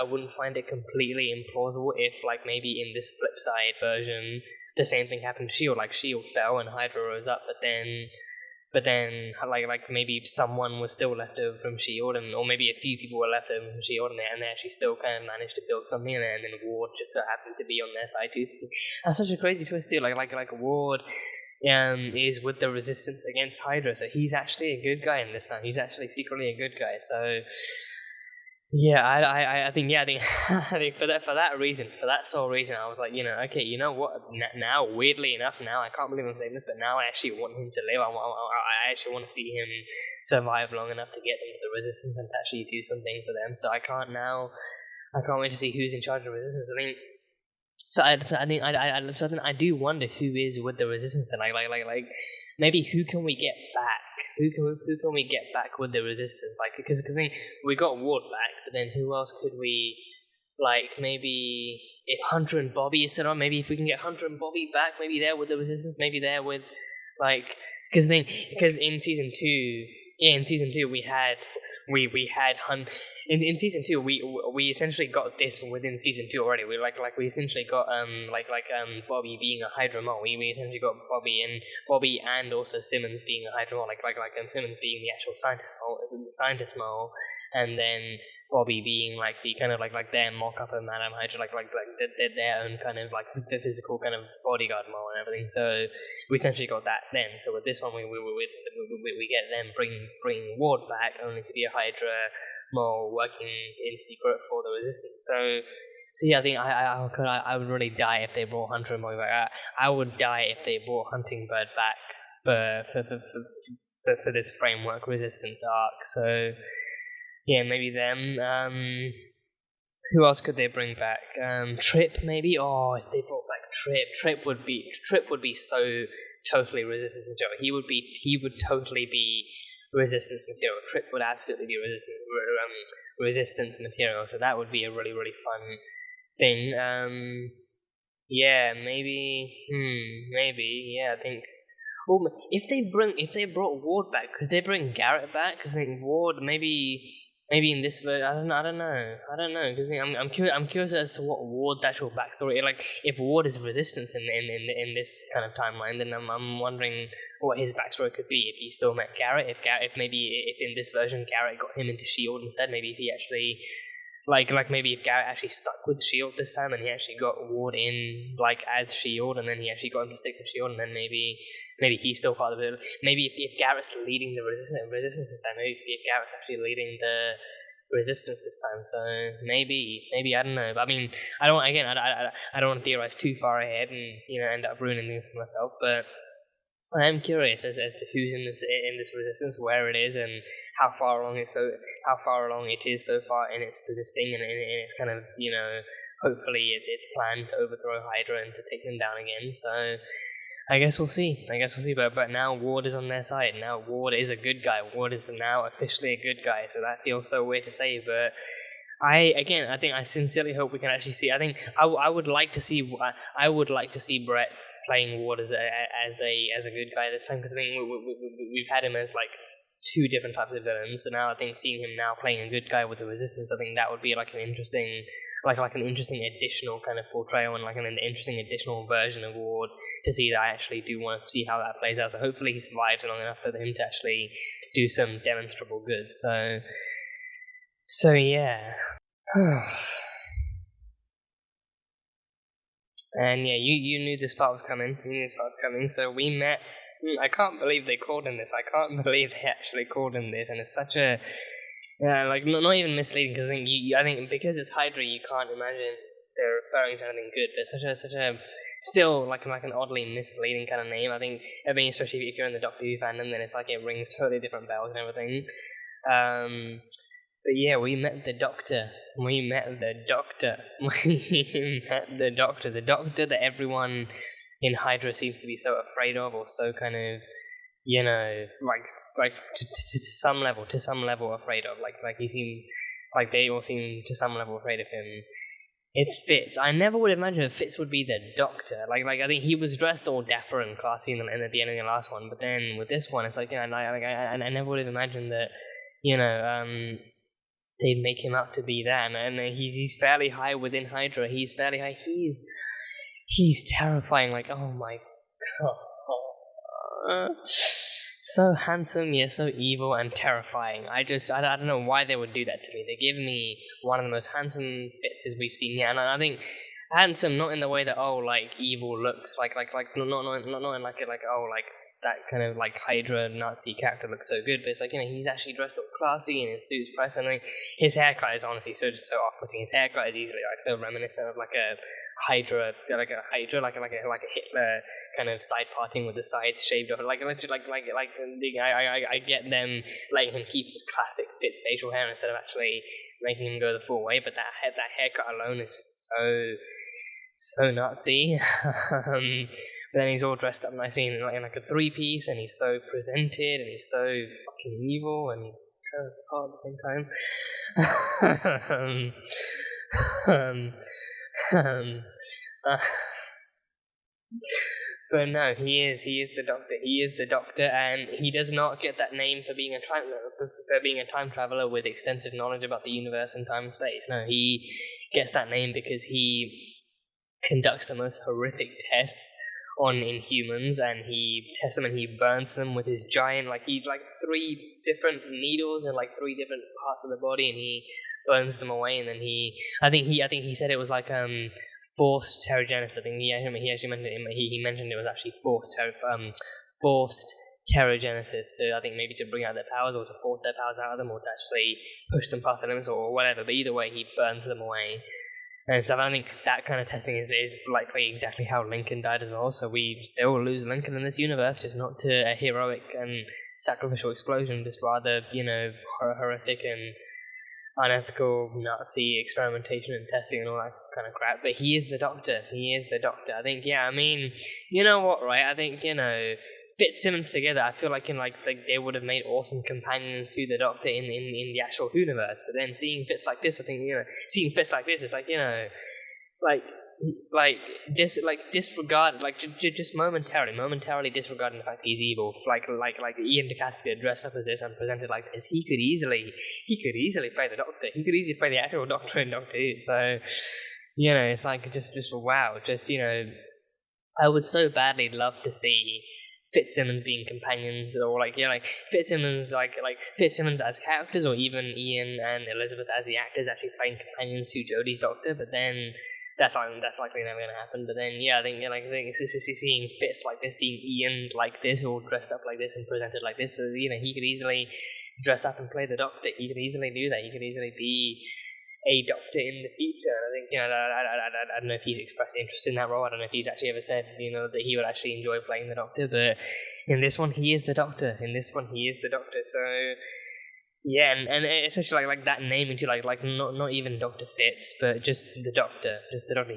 wouldn't find it completely implausible if like maybe in this flip side version the same thing happened to S.H.I.E.L.D. Like S.H.I.E.L.D. fell and Hydra rose up, but then like maybe someone was still left over from S.H.I.E.L.D. or maybe a few people were left over from S.H.I.E.L.D. and they actually still kind of managed to build something, and then Ward just so happened to be on their side too. That's such a crazy twist too. Like Ward is with the Resistance against Hydra, so he's actually a good guy in this time. He's actually secretly a good guy. So yeah, I think I think for that reason, for that sole reason, I was like, okay, you know what? Now, weirdly enough, now I can't believe I'm saying this, but now I actually want him to live. I actually want to see him survive long enough to get into the Resistance and to actually do something for them. So I can't wait to see who's in charge of the Resistance. I mean, so I do wonder who is with the Resistance and like maybe who can we get back? Who can we get back with the Resistance? Like because I think we got Ward back, but then who else could we like? Maybe if Hunter and Bobby is still on, maybe if we can get Hunter and Bobby back, maybe they're with the Resistance, maybe they're with like because in season 2 we had in season 2 we essentially got this within season 2 already. We essentially got Bobby being a Hydra mole. We essentially got Bobby and also Simmons being a Hydra mole, like Simmons being the actual scientist mole, and then Bobby being like the kind of like their mock-up of Madame Hydra, like their own kind of like the physical kind of bodyguard mole and everything. So we essentially got that then. So with this one, we get them bring Ward back, only to be a Hydra mole working in secret for the Resistance. So yeah, I think I would really die if they brought Hunter and Bobby back. I would die if they brought Huntingbird back for this framework Resistance arc. So yeah, maybe them. Who else could they bring back? Trip, maybe. Oh, if they brought back Trip would be so totally Resistance material. He would totally be Resistance material. Trip would absolutely be Resistance material. So that would be a really really fun thing. Yeah, maybe. Yeah, I think. Well, if they brought Ward back, could they bring Garrett back? Because I think Ward maybe maybe in this version, I don't know, because I'm curious as to what Ward's actual backstory. Like, if Ward is resistance in this kind of timeline, then I'm wondering what his backstory could be. If he still met Garrett, if in this version Garrett got him into Shield instead, maybe if he actually. Like maybe if Garrett actually stuck with S.H.I.E.L.D. this time and he actually got Ward in, like, as S.H.I.E.L.D. and then he actually got him to stick with S.H.I.E.L.D. and then maybe he's still part of it. Maybe if Garrett's leading the resistance this time, maybe if Garrett's actually leading the resistance this time, so maybe, I don't know. But I mean, I don't want to theorize too far ahead and, end up ruining things for myself, but I am curious as to who's in this resistance, where it is, and how far along it is so far in its persisting and in its kind of, hopefully its plan to overthrow Hydra and to take them down again. So I guess we'll see. But now Ward is on their side. Now Ward is a good guy. Ward is now officially a good guy. So that feels so weird to say, but I sincerely hope we can actually see. I think I would like to see Brett playing Ward as a good guy this time, because I think we've had him as like two different types of villains. So now I think seeing him now playing a good guy with the resistance, I think that would be like an interesting additional kind of portrayal and like an interesting additional version of Ward to see. That I actually do want to see how that plays out. So hopefully he survives long enough for him to actually do some demonstrable good. So yeah. And yeah, you knew this part was coming. So we met. I can't believe they called him this. I can't believe they actually called him this. And it's such a not even misleading, because I think because it's Hydra, you can't imagine they're referring to anything good. But such a still like an oddly misleading kind of name. I think, especially if you're in the Doctor Who fandom, then it's like it rings totally different bells and everything. But yeah, we met the Doctor. The Doctor that everyone in Hydra seems to be so afraid of, or so kind of, like to some level afraid of. Like he seems, like they all seem to some level afraid of him. It's Fitz. I never would imagine Fitz would be the Doctor. Like I think he was dressed all dapper and classy and at the end of the last one, but then with this one, it's like, I never would have imagined that, they'd make him out to be that, and he's fairly high within Hydra. He's fairly high. He's terrifying. Like, oh my god, so handsome yet so evil and terrifying. I don't know why they would do that to me. They give me one of the most handsome Fitzes we've seen yet, and I think handsome not in the way that evil looks like not in like that kind of like Hydra Nazi character looks so good, but it's like, he's actually dressed up classy and his suit's pressed, and his haircut is honestly so off-putting. His haircut is easily like so reminiscent of like a Hydra, like a Hitler kind of side parting with the sides shaved off. I get them letting him keep his classic Fitz facial hair instead of actually making him go the full way, but that haircut alone is just so Nazi. But then he's all dressed up nicely in like a three-piece, and he's so presented, and he's so fucking evil and kind of hot at the same time. But no, he is the Doctor. He is the Doctor, and he does not get that name for being a time traveler with extensive knowledge about the universe and time and space. No, he gets that name because he conducts the most horrific tests on Inhumans, and he tests them and he burns them with his giant, three different needles in three different parts of the body, and he burns them away, and then I think he said it was forced pterogenesis. I think he actually mentioned he mentioned it was actually forced pterogenesis to, I think, maybe to bring out their powers, or to force their powers out of them, or to actually push them past the limits, or whatever. But either way, he burns them away. And so I think that kind of testing is likely exactly how Lincoln died as well. So we still lose Lincoln in this universe, just not to a heroic and sacrificial explosion, just rather, horrific and unethical Nazi experimentation and testing and all that kind of crap. But he is the Doctor. I think, you know what, right? I think, Fitzsimmons together, I feel like they would have made awesome companions to the Doctor in the actual Whoniverse. But then seeing Fitz like this, I think, it's like, like disregard, like just momentarily disregarding the fact he's evil. Like Ian DeCastica dressed up as this and presented like this. He could easily play the Doctor. He could easily play the actual Doctor in Doctor Who. So, you know, it's like just wow. Just, you know, I would so badly love to see Fitzsimmons being companions, or like, you know, like Fitzsimmons, like Fitzsimmons as characters, or even Ian and Elizabeth as the actors actually playing companions to Jodie's Doctor. But then that's likely never gonna happen. But then yeah, I think it's just seeing Fitz like this, seeing Ian like this, all dressed up like this and presented like this. So, you know, he could easily dress up and play the Doctor. He could easily do that. He could easily be a Doctor in the future. And I think, you know, I don't know if he's expressed interest in that role. I don't know if he's actually ever said, you know, that he would actually enjoy playing the Doctor. But in this one, he is the Doctor. So yeah, and essentially like that naming to like not even Dr. Fitz, but just the Doctor.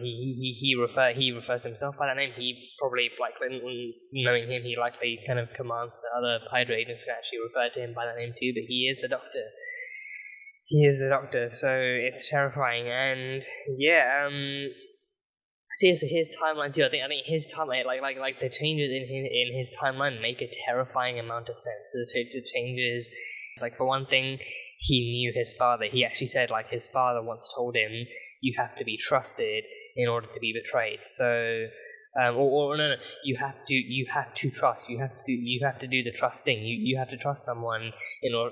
He refers to himself by that name. He probably, like, knowing him, he likely kind of commands the other Hydra agents to actually refer to him by that name too. But he is the Doctor. So it's terrifying. And yeah, seriously, his timeline too. I think his timeline, like the changes in his timeline make a terrifying amount of sense. The changes, like, for one thing, he knew his father. He actually said, like, his father once told him, "You have to be trusted in order to be betrayed." So, no, you have to trust. You have to do the trusting. You have to trust someone in order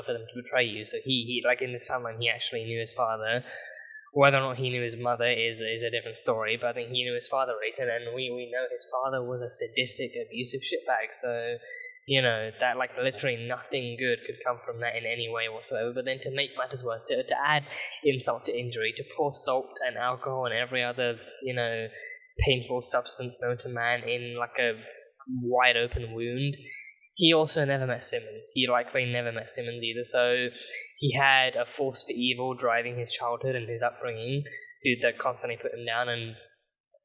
for them to betray you. So he like, in this timeline, he actually knew his father. Whether or not he knew his mother is a different story, but I think he knew his father, right? And we know his father was a sadistic, abusive shitbag. So, you know, that, like, literally nothing good could come from that in any way whatsoever. But then to make matters worse, to add insult to injury, to pour salt and alcohol and every other, you know, painful substance known to man in, like, a wide open wound. He also never met Simmons. He likely never met Simmons either. So he had a force for evil driving his childhood and his upbringing, that constantly put him down, and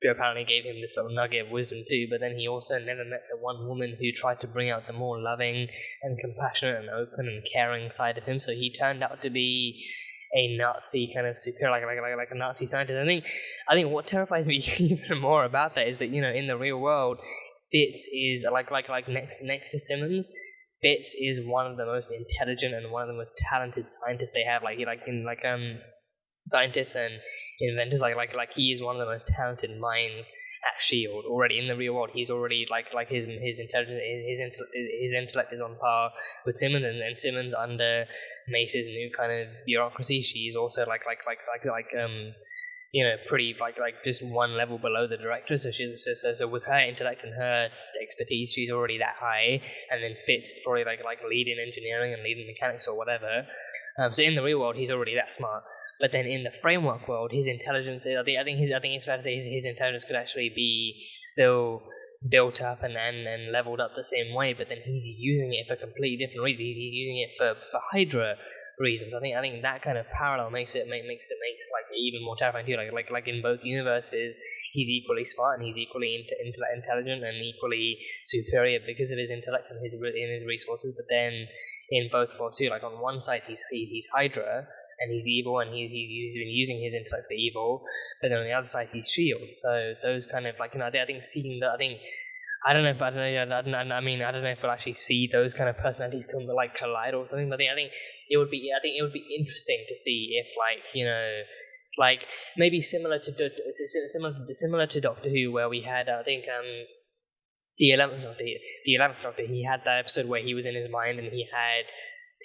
who apparently gave him this little nugget of wisdom too. But then he also never met the one woman who tried to bring out the more loving and compassionate and open and caring side of him. So he turned out to be a Nazi kind of superior, like a Nazi scientist. I think what terrifies me even more about that is that, you know, in the real world, Fitz is like next to Simmons. Fitz is one of the most intelligent and one of the most talented scientists they have. Scientists and inventors. Like he is one of the most talented minds at Shield already in the real world. He's already like his intelligence, his intellect is on par with Simmons, and Simmons under Mace's new kind of bureaucracy. She's also you know, pretty like just one level below the director. So so with her intellect and her expertise, she's already that high. And then Fitz is probably like leading engineering and leading mechanics or whatever. So in the real world, he's already that smart. But then in the framework world, his intelligence, I think it's fair to say his intelligence could actually be still built up and leveled up the same way. But then he's using it for completely different reasons. He's using it for Hydra reasons. I think that kind of parallel makes it like even more terrifying too. Like in both universes, he's equally smart and he's equally intelligent and equally superior because of his intellect and his resources. But then in both worlds too, like on one side he's Hydra and he's evil and he's been using his intellect for evil, but then on the other side he's Shield. So those kind of, like, you know, I think seeing that, I don't know if we'll actually see those kind of personalities collide or something. But I think it would be interesting to see if, like, you know, like maybe similar to Doctor Who, where we had the 11th Doctor, he had that episode where he was in his mind and he had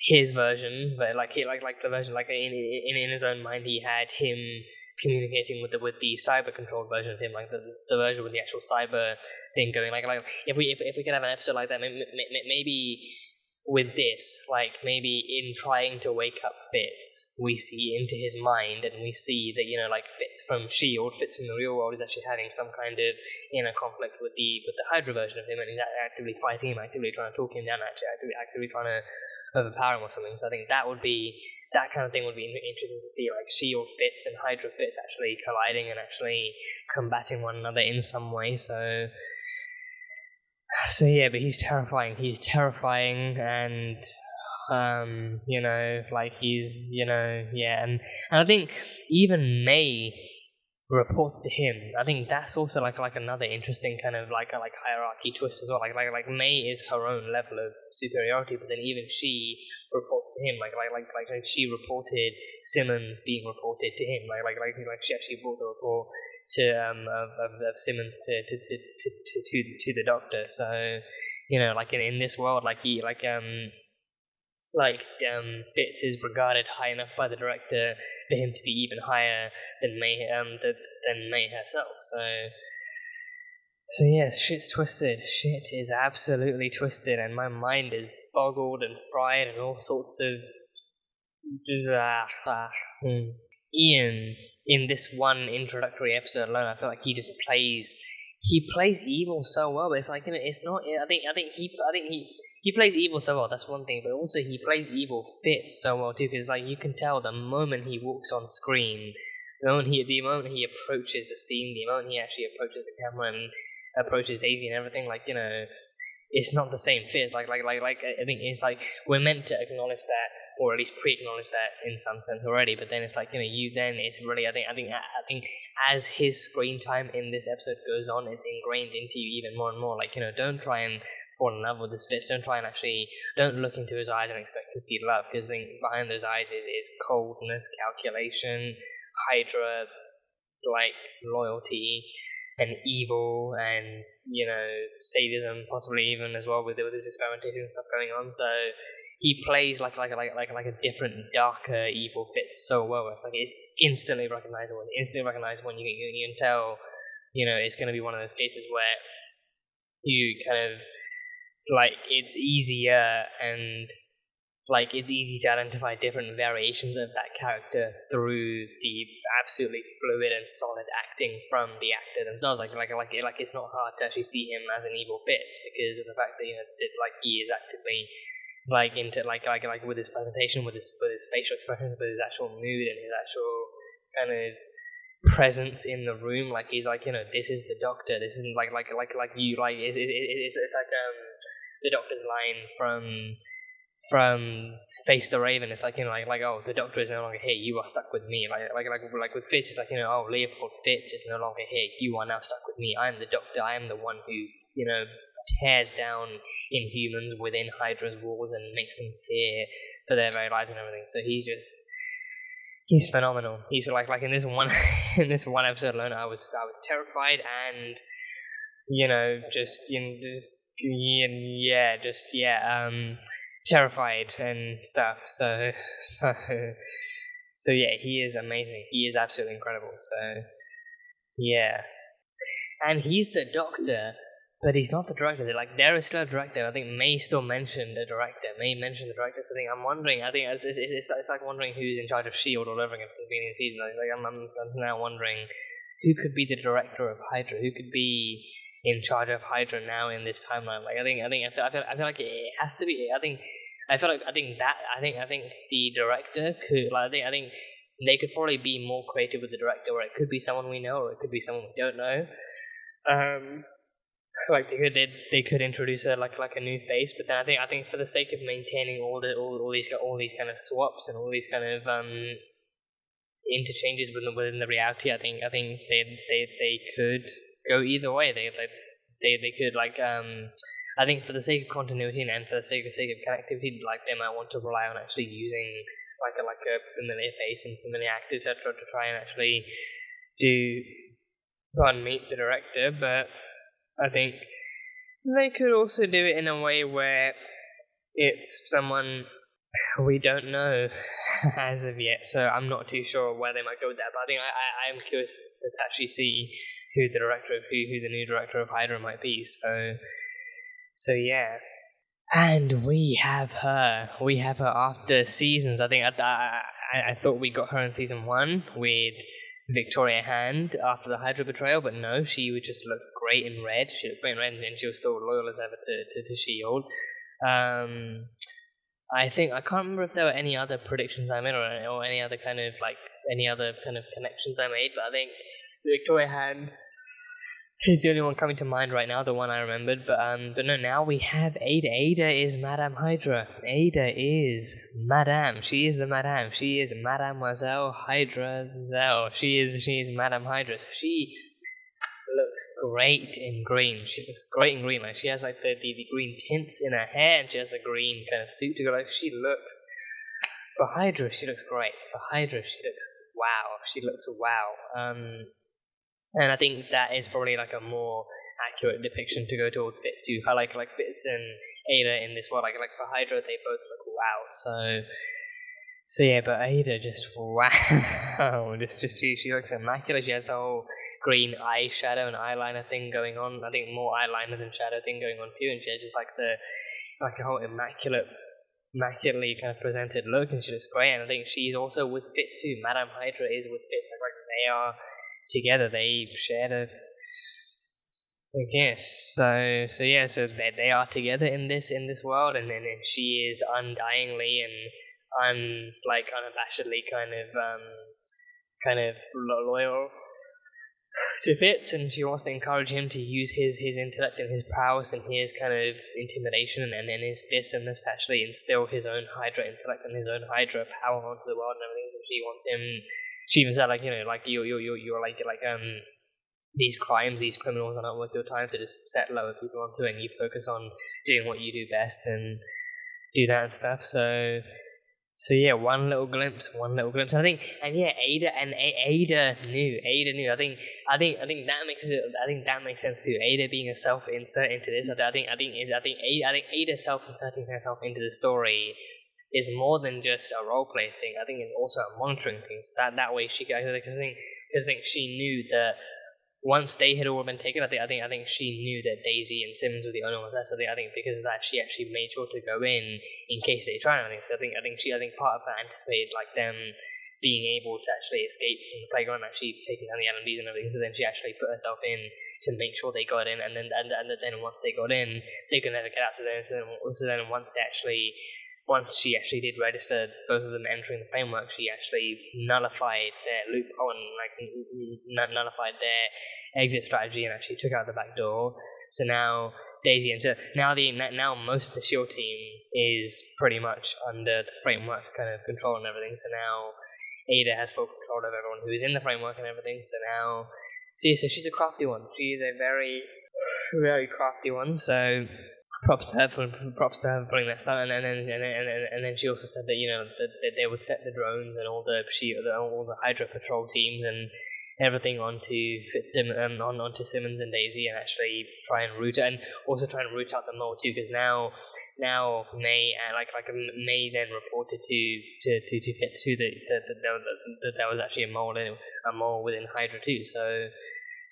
his version, but the version in his own mind, he had him communicating with the cyber controlled version of him, like the version with the actual cyber thing going. Like if we could have an episode like that, maybe with this, like maybe in trying to wake up Fitz, we see into his mind and we see that, you know, like Fitz from Shield, Fitz from the real world is actually having some kind of inner conflict with the Hydra version of him, and he's actively fighting him, actively trying to talk him down, actively trying to overpower him or something. So I think that kind of thing would be interesting to see, like Shield Fitz and Hydra Fitz actually colliding and actually combating one another in some way. So yeah, but he's terrifying, and you know, like he's, you know, yeah, and I think even May reports to him. I think that's also like another interesting kind of like hierarchy twist as well. Like May is her own level of superiority, but then even she reports to him. Like she reported Simmons being reported to him. Like she actually brought the report to of Simmons to the doctor. So like in this world, Fitz is regarded high enough by the director for him to be even higher than May herself. So yes, shit's twisted. Shit is absolutely twisted, and my mind is boggled and fried and all sorts of. Ian, in this one introductory episode alone, I feel like he just plays evil so well. But it's like it's not. I think he plays evil so well. That's one thing, but also he plays evil Fitz so well too. Because like you can tell the moment he walks on screen, the moment he approaches the scene, the moment he actually approaches the camera and approaches Daisy and everything, it's not the same Fitz. I think it's like we're meant to acknowledge that, or at least pre-acknowledge that in some sense already. But then it's like it's really I think as his screen time in this episode goes on, it's ingrained into you even more and more. Don't try and fall in love with this Fitz. Don't look into his eyes and expect to see love, because I think behind those eyes is coldness, calculation, Hydra, loyalty, and evil, and sadism, possibly even as well with his experimentation and stuff going on. So he plays like a different, darker, evil Fitz so well. It's instantly recognizable. When you can tell, it's going to be one of those cases where you kind of it's easier and it's easy to identify different variations of that character through the absolutely fluid and solid acting from the actor themselves. It's not hard to actually see him as an evil Fitz because of the fact that he is actively with his presentation, with his facial expressions, with his actual mood and his actual kind of presence in the room. He's this is the doctor. This isn't it's the doctor's line from Face the Raven. It's oh, the doctor is no longer here, you are stuck with me. Like with Fitz, it's oh, Leopold Fitz is no longer here, you are now stuck with me. I am the doctor. I am the one who tears down Inhumans within Hydra's walls and makes them fear for their very lives and everything. So he's phenomenal. He's like in this one episode alone, I was terrified and terrified and stuff. So yeah, he is amazing. He is absolutely incredible. So yeah, and he's the doctor, but he's not the director. There is still a director. I think May still mentioned the director. So I'm wondering. I think it's like wondering who's in charge of S.H.I.E.L.D. all over again from the beginning of the season. I'm now wondering who could be the director of Hydra. Who could be in charge of Hydra now in this timeline? I feel like it has to be. I think the director could. I think they could probably be more creative with the director, where it could be someone we know, or it could be someone we don't know. They could introduce a new face, but then I think for the sake of maintaining all these kind of swaps and all these kind of interchanges within the reality, I think they could go either way. They could I think for the sake of continuity and for the sake of connectivity, they might want to rely on actually using a familiar face and familiar actor to try and actually meet the director. But I think they could also do it in a way where it's someone we don't know as of yet, so I'm not too sure where they might go with that. But I think I am curious to actually see who the new director of Hydra might be. So yeah, and we have her after seasons. I think I thought we got her in season 1 with Victoria Hand after the Hydra betrayal, but no, she would just look great in red. She looked great in red, and she was still loyal as ever to S.H.I.E.L.D. I think I can't remember if there were any other predictions I made or any other kind of connections I made, but I think Victoria Hand He's the only one coming to mind right now, the one I remembered. But no, now we have Ada. Ada is Madame Hydra. Ada is Madame. She is the Madame. She is Mademoiselle Hydra. She is Madame Hydra. So she looks great in green. She looks great in green. Like she has like the green tints in her hair, and she has the green kind of suit to go. Like she looks, for Hydra, she looks great. For Hydra, she looks wow. She looks wow. And I think that is probably like a more accurate depiction to go towards Fitz too. I like Fitz and Ada in this world. Like for Hydra, they both look wow. So yeah, but Ada just wow. Just she looks immaculate. She has the whole green eyeshadow and eyeliner thing going on. I think more eyeliner than shadow thing going on too. And she has just like a whole immaculately kind of presented look, and she looks great. And I think she's also with Fitz too. Madame Hydra is with Fitz. Like they are together. They share I guess. So yeah, so they are together in this world, and then she is undyingly and unabashedly kind of loyal to Fitz, and she wants to encourage him to use his intellect and his prowess and his kind of intimidation and his fistiveness to actually instill his own Hydra intellect and his own Hydra power onto the world and everything. So she wants him. She even said you're these crimes, these criminals are not worth your time, so just set lower people onto it and you focus on doing what you do best and do that and stuff. So yeah, one little glimpse. I think, and yeah, Ada knew. I think that makes sense too. Ada being a self-insert into this. I think Ada self-inserting herself into the story is more than just a roleplay thing. I think it's also a monitoring thing. So that way she could, because I think she knew that once they had all been taken, I think she knew that Daisy and Simmons were the only ones there. So I think because of that, she actually made sure to go in case they tried anything. So I think part of that anticipated like them being able to actually escape from the playground, actually taking down the LMDs and everything. So then she actually put herself in to make sure they got in, and then once they got in, they could never get out. So then once she actually did register both of them entering the framework, she actually nullified their loophole and nullified their exit strategy and actually took out the back door. So now Daisy and now most of the SHIELD team is pretty much under the framework's kind of control and everything. So now Ada has full control of everyone who's in the framework and everything. So she's a crafty one. She's a very, very crafty one. So props to her for putting that stuff, and then she also said that that they would set the drones and all the Hydra patrol teams and everything onto Simmons and Daisy, and actually try and root it, and also try and root out the mole too, because now May May then reported to Fitz too that there was actually a mole within Hydra too. So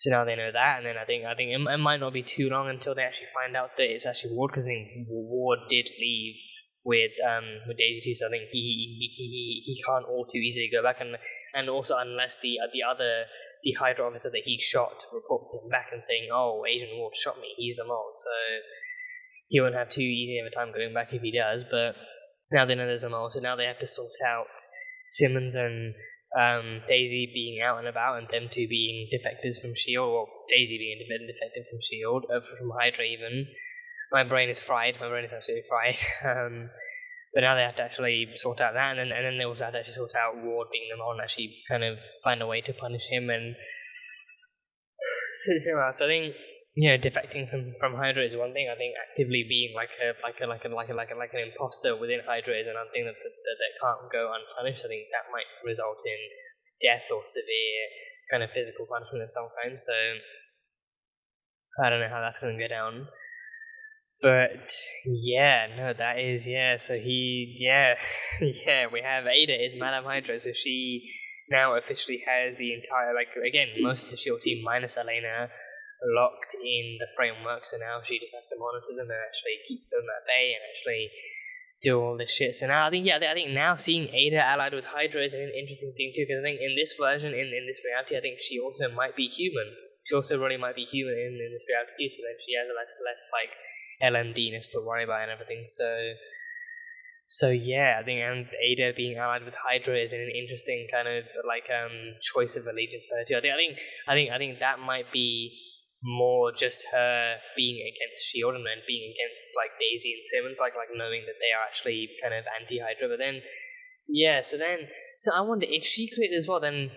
now they know that, and then I think it might not be too long until they actually find out that it's actually Ward, because I think Ward did leave with Daisy too. So I think he can't all too easily go back, and also unless the Hydra officer that he shot reports him back and saying, "Oh, Agent Ward shot me. He's the mole." So he won't have too easy of a time going back if he does. But now they know there's a mole, so now they have to sort out Simmons and Daisy being out and about, and them two being defectives from S.H.I.E.L.D., or Daisy being a defective from S.H.I.E.L.D., from Hydra even. My brain is fried. My brain is absolutely fried. But now they have to actually sort out that, and then they also have to actually sort out Ward being the mole and actually kind of find a way to punish him. And so I think defecting from Hydra is one thing. I think actively being like an imposter within Hydra is another thing that can't go unpunished. I think that might result in death or severe kind of physical punishment of some kind. So I don't know how that's going to go down. But that is So we have Ada is Madame Hydra. So she now officially has the entire most of the SHIELD team minus Elena locked in the framework, so now she just has to monitor them and actually keep them at bay and actually do all this shit. So now I think now seeing Ada allied with Hydra is an interesting thing too, because I think in this version, in this reality, I think she also might be human. She also really might be human in this reality too, so then she has less like LMD-ness to worry about and everything. So I think and Ada being allied with Hydra is an interesting kind of choice of allegiance for her too. I think that might be more just her being against S.H.I.E.L.D. and then being against like Daisy and Simmons, like knowing that they are actually kind of anti-Hydra. But then, yeah, so I wonder if she created as well. Then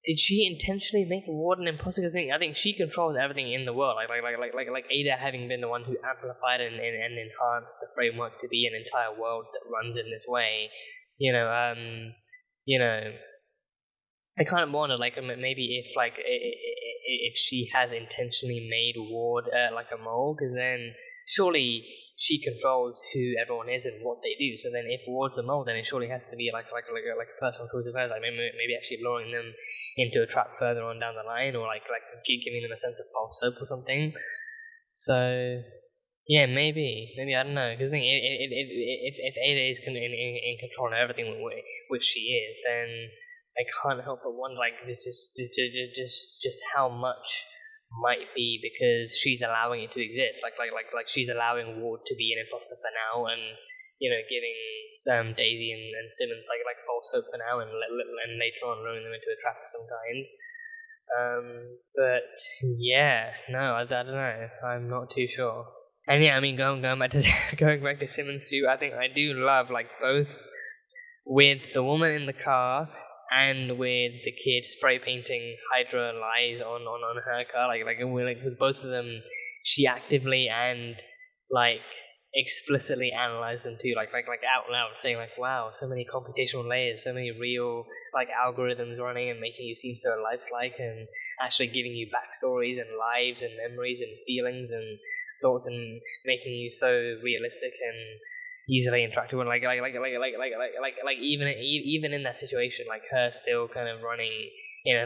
did she intentionally make Ward an imposter? Because I think she controls everything in the world. Like Ada having been the one who amplified and enhanced the framework to be an entire world that runs in this way. I kind of wonder, like, maybe if she has intentionally made Ward like a mole, because then surely she controls who everyone is and what they do. So then, if Ward's a mole, then it surely has to be like a personal choice of hers, like maybe actually luring them into a trap further on down the line, or like giving them a sense of false hope or something. So yeah, maybe I don't know, because if Ada is in control of everything, which she is, then I can't help but wonder, like, this just how much might be because she's allowing it to exist, like she's allowing Ward to be an imposter for now, and giving Daisy and Simmons like false hope for now, and later on luring them into a trap of some kind. But yeah, no, I don't know. I'm not too sure. And yeah, I mean, going back to Simmons too, I think I do love like both with the woman in the car and with the kid spray painting Hydra lies on her car, like with both of them, she actively and like explicitly analyzed them too, like out loud, saying like, wow, so many computational layers, so many real like algorithms running and making you seem so lifelike, and actually giving you backstories and lives and memories and feelings and thoughts, and making you so realistic and easily interactable, like even in that situation, like her still kind of running in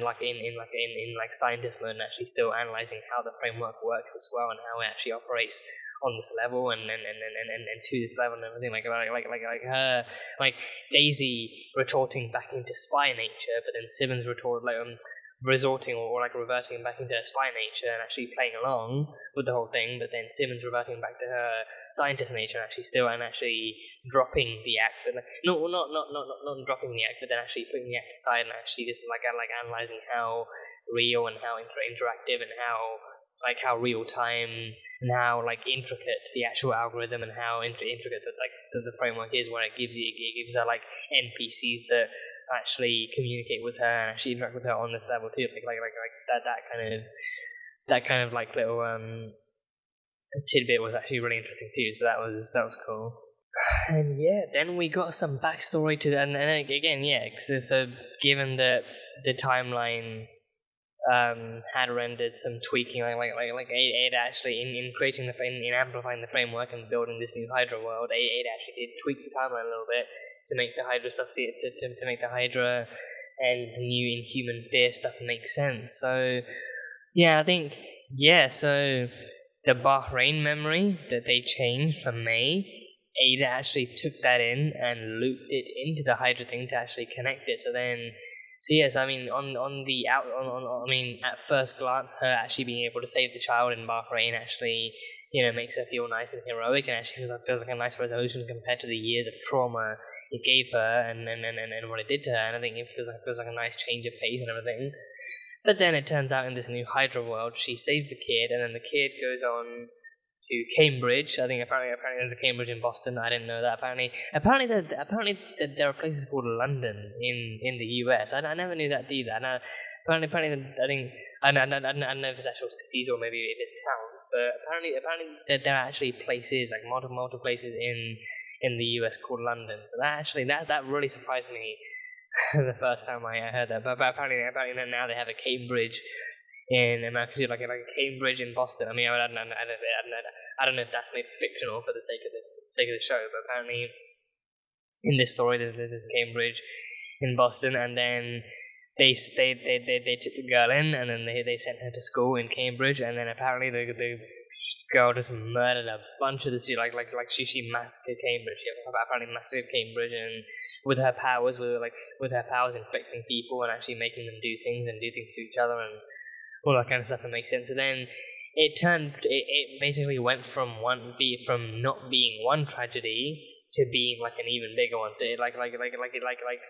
scientist mode, and actually still analyzing how the framework works as well, and how it actually operates on this level and to this level and everything, like her, like Daisy retorting back into spy nature, but then Simmons resorting or like reverting back into her spy nature and actually playing along with the whole thing, but then Simmons reverting back to her scientist nature and actually dropping the act, but not dropping the act, but then actually putting the act aside and actually just like analyzing how real and how interactive and how real time and how like intricate the actual algorithm and how intricate the framework is, where it gives her like NPCs that actually communicate with her and actually interact with her on this level too, that kind of like little tidbit was actually really interesting too. So that was cool. And yeah, then we got some backstory to that, and again, yeah, so given that the timeline had rendered some tweaking, like Ada actually in creating in amplifying the framework and building this new Hydra world, Ada actually did tweak the timeline a little bit to make the Hydra stuff to make the Hydra and the new Inhuman Fear stuff make sense. So yeah, I think so the Bahrain memory that they changed for May, Ada actually took that in and looped it into the Hydra thing to actually connect it. So yes, I mean at first glance, her actually being able to save the child in Bahrain actually makes her feel nice and heroic, and actually feels like a nice resolution compared to the years of trauma it gave her and what it did to her. And I think it feels like a nice change of pace and everything. But then it turns out in this new Hydra world, she saves the kid, and then the kid goes on to Cambridge. I think apparently there's a Cambridge in Boston. I didn't know that. Apparently there are places called London in the US. I never knew that either. And apparently I think I don't know if it's actual cities or maybe if it's towns, but apparently there are actually places, like multiple places in the US called London. So that really surprised me the first time I heard that. But apparently now they have a Cambridge in America too, like a Cambridge in Boston. I mean, I don't know if that's made fictional for the sake of the show, but apparently in this story there's Cambridge in Boston, and then they took the girl in, and then they sent her to school in Cambridge, and then apparently the girl just murdered a bunch of this, like she massacred Cambridge. She apparently massacred Cambridge, and with her powers infecting people and actually making them do things to each other and all that kind of stuff that makes sense. So then it basically went from not being one tragedy to being like an even bigger one. So like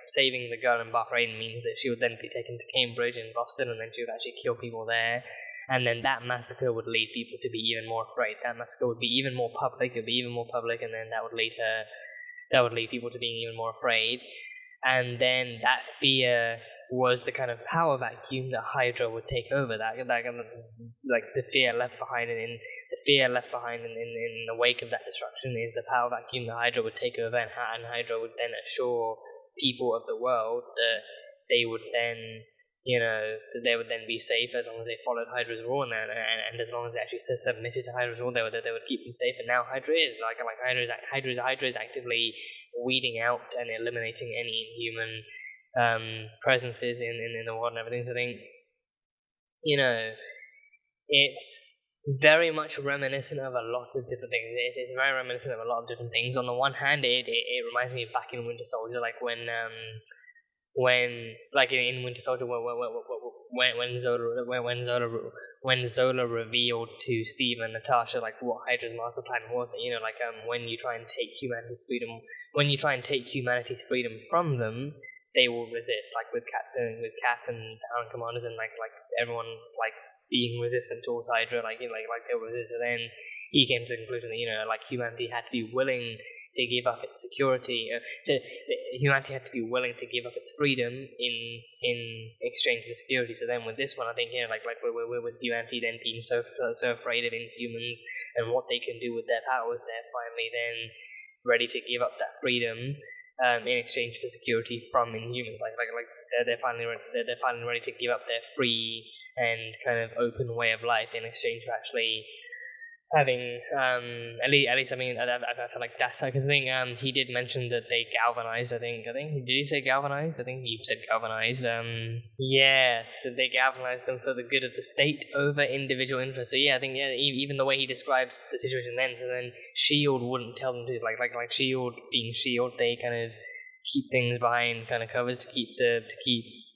saving the girl in Bahrain means that she would then be taken to Cambridge and Boston, and then she would actually kill people there, and then that massacre would lead people to be even more afraid. That massacre would be even more public. It would be even more public, and then that would lead people to being even more afraid, and then that fear was the kind of power vacuum that Hydra would take over. That kind of, like the fear left behind in the wake of that destruction is the power vacuum that Hydra would take over, and Hydra would then assure people of the world that they would then, that they would then be safe as long as they followed Hydra's rule, and as long as they actually submitted to Hydra's rule, they would keep them safe. And now Hydra is Hydra is actively weeding out and eliminating any inhuman presences in the world and everything. So I think, it's very much reminiscent of a lot of different things. It's very reminiscent of a lot of different things. On the one hand, it reminds me of back in Winter Soldier, like when like in Winter Soldier, when Zola revealed to Steve and Natasha like what Hydra's master plan was, that when you try and take humanity's freedom from them, they will resist, like with Cap and Town Commanders and like everyone like being resistant towards Hydra, like they'll resist. And then he came to the conclusion that humanity had to be willing to give up its security. Humanity had to be willing to give up its freedom in exchange for security. So then with this one, I think with humanity then being so afraid of Inhumans and what they can do with their powers, they're finally then ready to give up that freedom in exchange for security from Inhumans. They're finally ready to give up their free and kind of open way of life in exchange for actually having at least I mean I feel like that's because I think he did mention that they galvanized. I think did he say galvanized? I think he said galvanized. So they galvanized them for the good of the state over individual interests. So I think even the way he describes the situation then, so then Shield wouldn't tell them to like Shield being Shield, they kind of keep things behind kind of covers to keep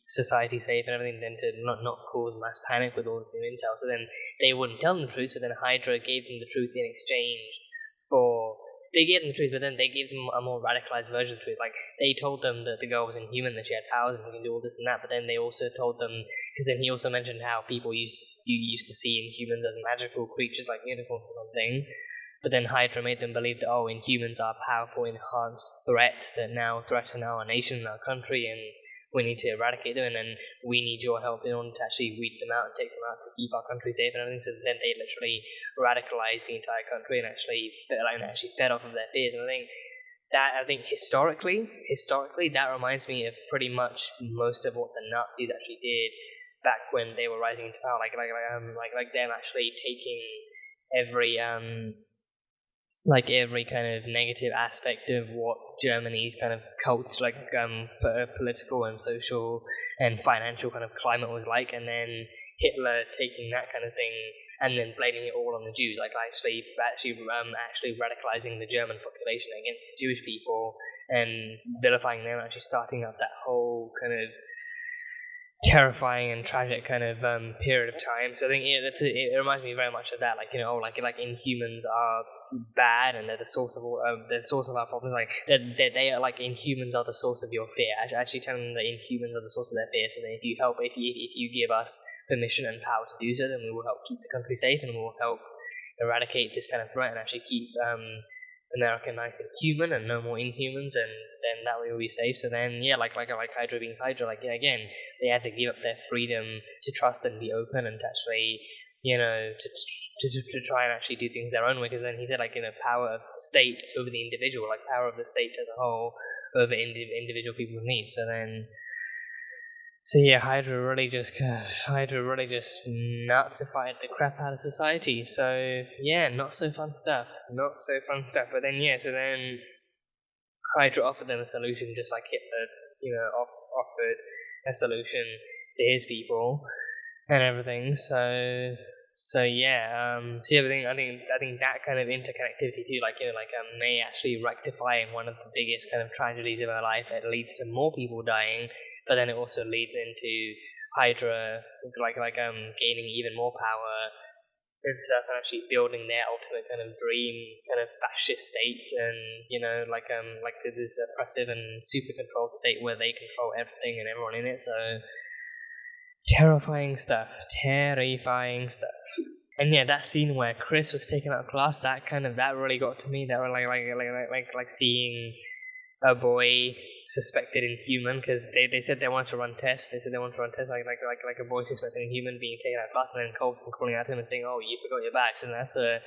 society safe and everything, then to not cause mass panic with all this new intel. So then they wouldn't tell them the truth, so then Hydra gave them the truth in exchange for... They gave them the truth, but then they gave them a more radicalized version of the truth. Like, they told them that the girl was inhuman, that she had powers and can do all this and that, but then they also told them... Because then he also mentioned how people used to see Inhumans as magical creatures like unicorns or something. But then Hydra made them believe that, Inhumans are powerful, enhanced threats that now threaten our nation and our country, and we need to eradicate them, and then we need your help in order to actually weed them out and take them out to keep our country safe and everything. So then they literally radicalized the entire country and actually fed off of their fears. And I think historically, that reminds me of pretty much most of what the Nazis actually did back when they were rising into power. Like them actually taking every kind of negative aspect of what Germany's kind of culture, political and social and financial kind of climate was like, and then Hitler taking that kind of thing and then blaming it all on the Jews, actually radicalizing the German population against the Jewish people and vilifying them, actually starting up that whole kind of terrifying and tragic kind of period of time. So I think it reminds me very much of that. Inhumans are bad and they're the source of our problems. They are Inhumans are the source of your fear. Actually telling them that Inhumans are the source of their fear. So then if you give us permission and power to do so, then we will help keep the country safe and we will help eradicate this kind of threat and actually keep America nice and human and no more Inhumans, and then that way we'll be safe. So then like Hydra being Hydra, again, they had to give up their freedom to trust and be open and to actually to try and actually do things their own way, because then he said power of the state over the individual, power of the state as a whole over individual people's needs. So Hydra really just nazified the crap out of society. So not so fun stuff. But then so then Hydra offered them a solution, just like Hitler, offered a solution to his people and everything. I think that kind of interconnectivity too, may actually rectify one of the biggest kind of tragedies of our life. It leads to more people dying, but then it also leads into Hydra gaining even more power and stuff, and actually building their ultimate kind of dream kind of fascist state, and like this oppressive and super controlled state where they control everything and everyone in it. So terrifying stuff. And yeah, that scene where Chris was taken out of class, that really got to me. That were like seeing a boy suspected Inhuman, because they said they wanted to run tests. They said they wanted to run tests like a boy suspected Inhuman being taken out of class, and then Coulson calling out to him and saying, "Oh, you forgot your badge," and that's a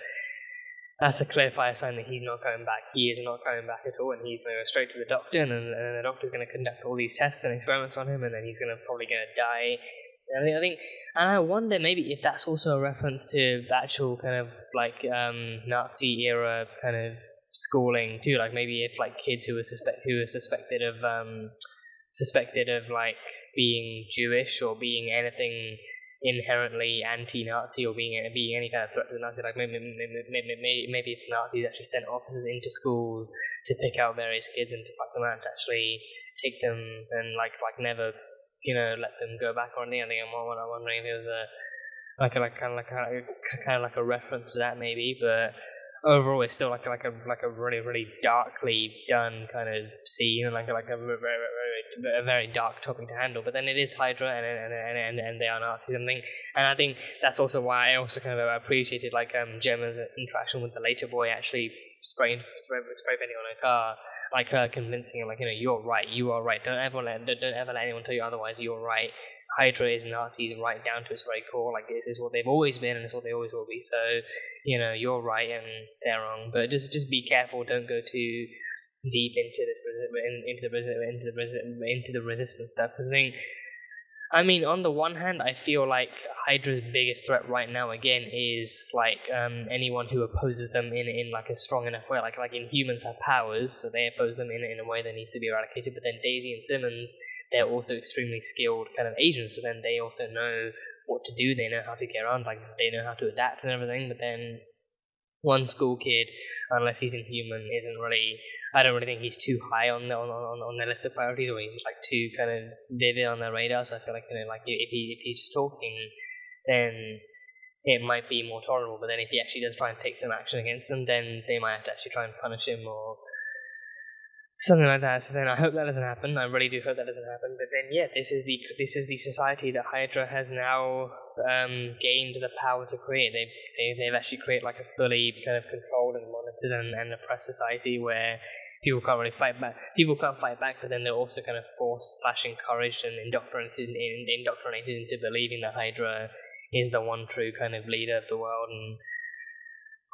clear fire sign that he's not coming back. He is not coming back at all, and he's going to go straight to the doctor, and then the doctor's going to conduct all these tests and experiments on him, and then he's probably going to die. I think, and I wonder maybe if that's also a reference to the actual kind of like Nazi era kind of schooling too. Like maybe if like kids who were suspected of like being Jewish or being anything inherently anti-Nazi or being any kind of threat to the Nazi, like maybe if Nazis actually sent officers into schools to pick out various kids and to fuck them out, to actually take them and like never let them go back on anything. I'm wondering if it was kind of like a reference to that maybe, but overall it's still like a really really darkly done kind of scene, like a very dark topic to handle. But then it is Hydra and they are Nazis and I think that's also why I also kind of appreciated like Gemma's interaction with the later boy actually spray painting on her car. Like her convincing him, like, you're right, you are right. Don't ever let anyone tell you otherwise. You're right. Hydra is Nazis right down to its very core. Like, this is what they've always been, and it's what they always will be. So, you're right and they're wrong. But just be careful. Don't go too deep into the resistance stuff. Because I mean, on the one hand, I feel like Hydra's biggest threat right now, again, is like anyone who opposes them in like a strong enough way. Like Inhumans have powers, so they oppose them in a way that needs to be eradicated. But then Daisy and Simmons, they're also extremely skilled kind of agents. So then they also know what to do. They know how to get around. Like they know how to adapt and everything. But then one school kid, unless he's Inhuman, isn't really. I don't really think he's too high on their list of priorities, or he's just like too kind of vivid on their radar. So I feel like if he's just talking, then it might be more tolerable. But then if he actually does try and take some action against them, then they might have to actually try and punish him or something like that. So then I hope that doesn't happen. I really do hope that doesn't happen. But then yeah, this is the society that Hydra has now gained the power to create. They've actually created like a fully kind of controlled and monitored and oppressed society where people can't really fight back. People can't fight back, but then they're also kind of forced / encouraged and indoctrinated into believing that Hydra is the one true kind of leader of the world and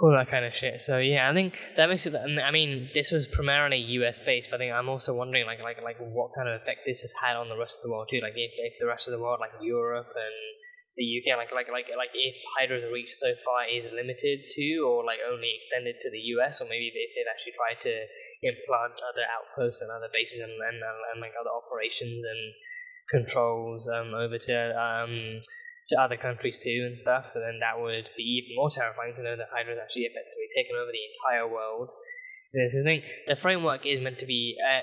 all that kind of shit. So yeah, I think that makes it. I mean, this was primarily US based, but I think I'm also wondering like what kind of effect this has had on the rest of the world too. Like if the rest of the world, like Europe and the UK, like if Hydra's reach so far is limited to or like only extended to the US, or maybe if they've actually tried to implant other outposts and other bases and like other operations and controls over to other countries too and stuff. So then that would be even more terrifying to know that Hydra's actually effectively taken over the entire world. This is the thing. The framework is meant to be an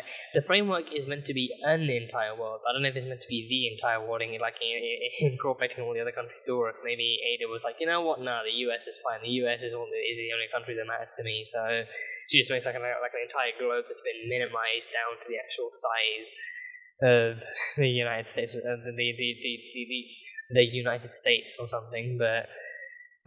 entire world. I don't know if it's meant to be the entire world, incorporating all the other countries too, or if maybe Ada was like, you know what? No, the US is fine. The US is the only country that matters to me. So she just makes like an entire globe that's been minimized down to the actual size of the United States, the United States or something. But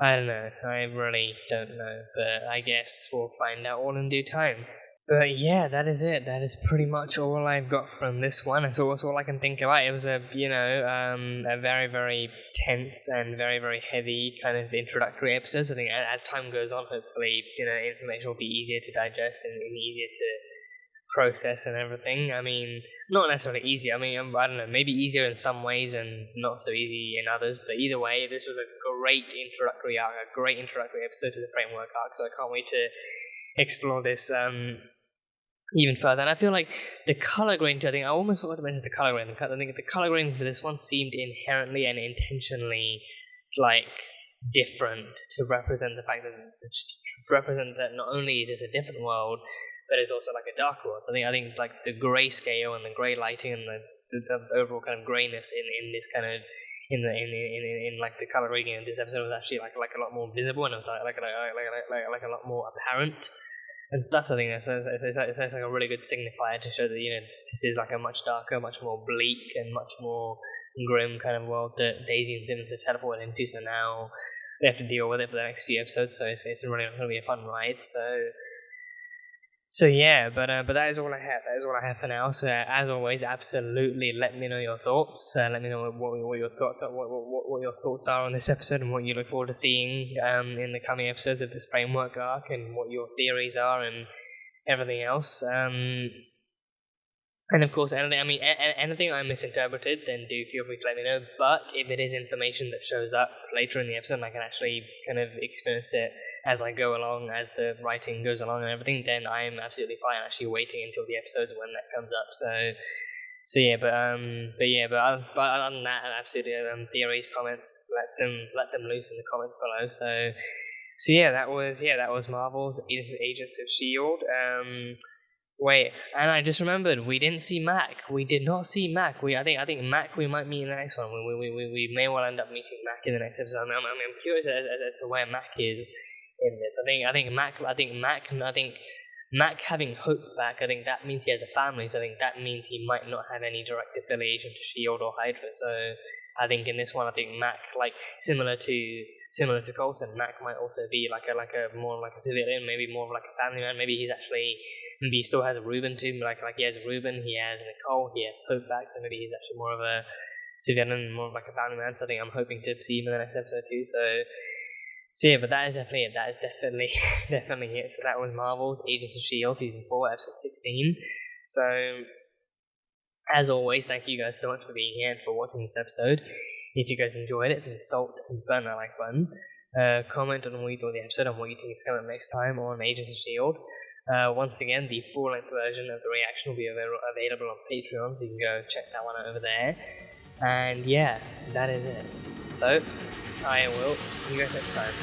I don't know. I really don't know. But I guess we'll find out all in due time. But yeah, that is it. That is pretty much all I've got from this one. It's all I can think about. It was a very, very tense and very, very heavy kind of introductory episode. So I think as time goes on, hopefully, information will be easier to digest and easier to process and everything. I mean, not necessarily easier. I mean, I don't know, maybe easier in some ways and not so easy in others. But either way, this was a great introductory arc, a great introductory episode to the framework arc. So I can't wait to explore this even further. And I feel like the color grading, I think I almost forgot to mention the color grading. I think the color grading for this one seemed inherently and intentionally like different to represent the fact that not only is this a different world, but it's also like a dark world. So I think like the grey scale and the grey lighting and the overall kind of greyness in this kind of in like the color grading in this episode was actually like a lot more visible, and it was like a lot more apparent and stuff. So I think it's like a really good signifier to show that, you know, this is like a much darker, much more bleak, and much more grim kind of world that Daisy and Simmons have teleported into. So now they have to deal with it for the next few episodes. So it's really going to be a fun ride. So yeah, but that is all I have. That is all I have for now. So as always, absolutely let me know your thoughts. Let me know what your thoughts are, what your thoughts are on this episode, and what you look forward to seeing in the coming episodes of this framework arc, and what your theories are, and everything else. And of course, anything I misinterpreted, then do feel free to let me know. But if it is information that shows up later in the episode, and I can actually kind of experience it as I go along, as the writing goes along and everything, then I am absolutely fine actually waiting until the episodes when that comes up. So yeah, but other than that, absolutely, theories, comments, let them loose in the comments below. So yeah, that was Marvel's Agents of S.H.I.E.L.D. Wait, and I just remembered, we didn't see Mac. We did not see Mac. I think Mac we might meet in the next one. We may well end up meeting Mac in the next episode. I'm curious as to where Mac is in this. I think Mac having Hope back, I think that means he has a family. So I think that means he might not have any direct affiliation to S.H.I.E.L.D. or Hydra. So I think in this one, I think Mac, like similar to Coulson, Mac might also be like a more like a civilian, maybe more of like a family man. Maybe he still has a Ruben too, like he has Ruben, he has Nicole, he has Hope back, so maybe he's actually more of a civilian, more of like a family man. So I think I'm hoping to see him in the next episode too. So yeah, but that is definitely it. That is definitely it. So that was Marvel's Agents of S.H.I.E.L.D. Season 4, Episode 16. So as always, thank you guys so much for being here and for watching this episode. If you guys enjoyed it, then salt and burn that like button. Comment on what you thought of the episode and what you think is coming up next time on Agents of S.H.I.E.L.D. Once again, the full-length version of the reaction will be available on Patreon, so you can go check that one out over there. And yeah, that is it. So, I will see you guys next time.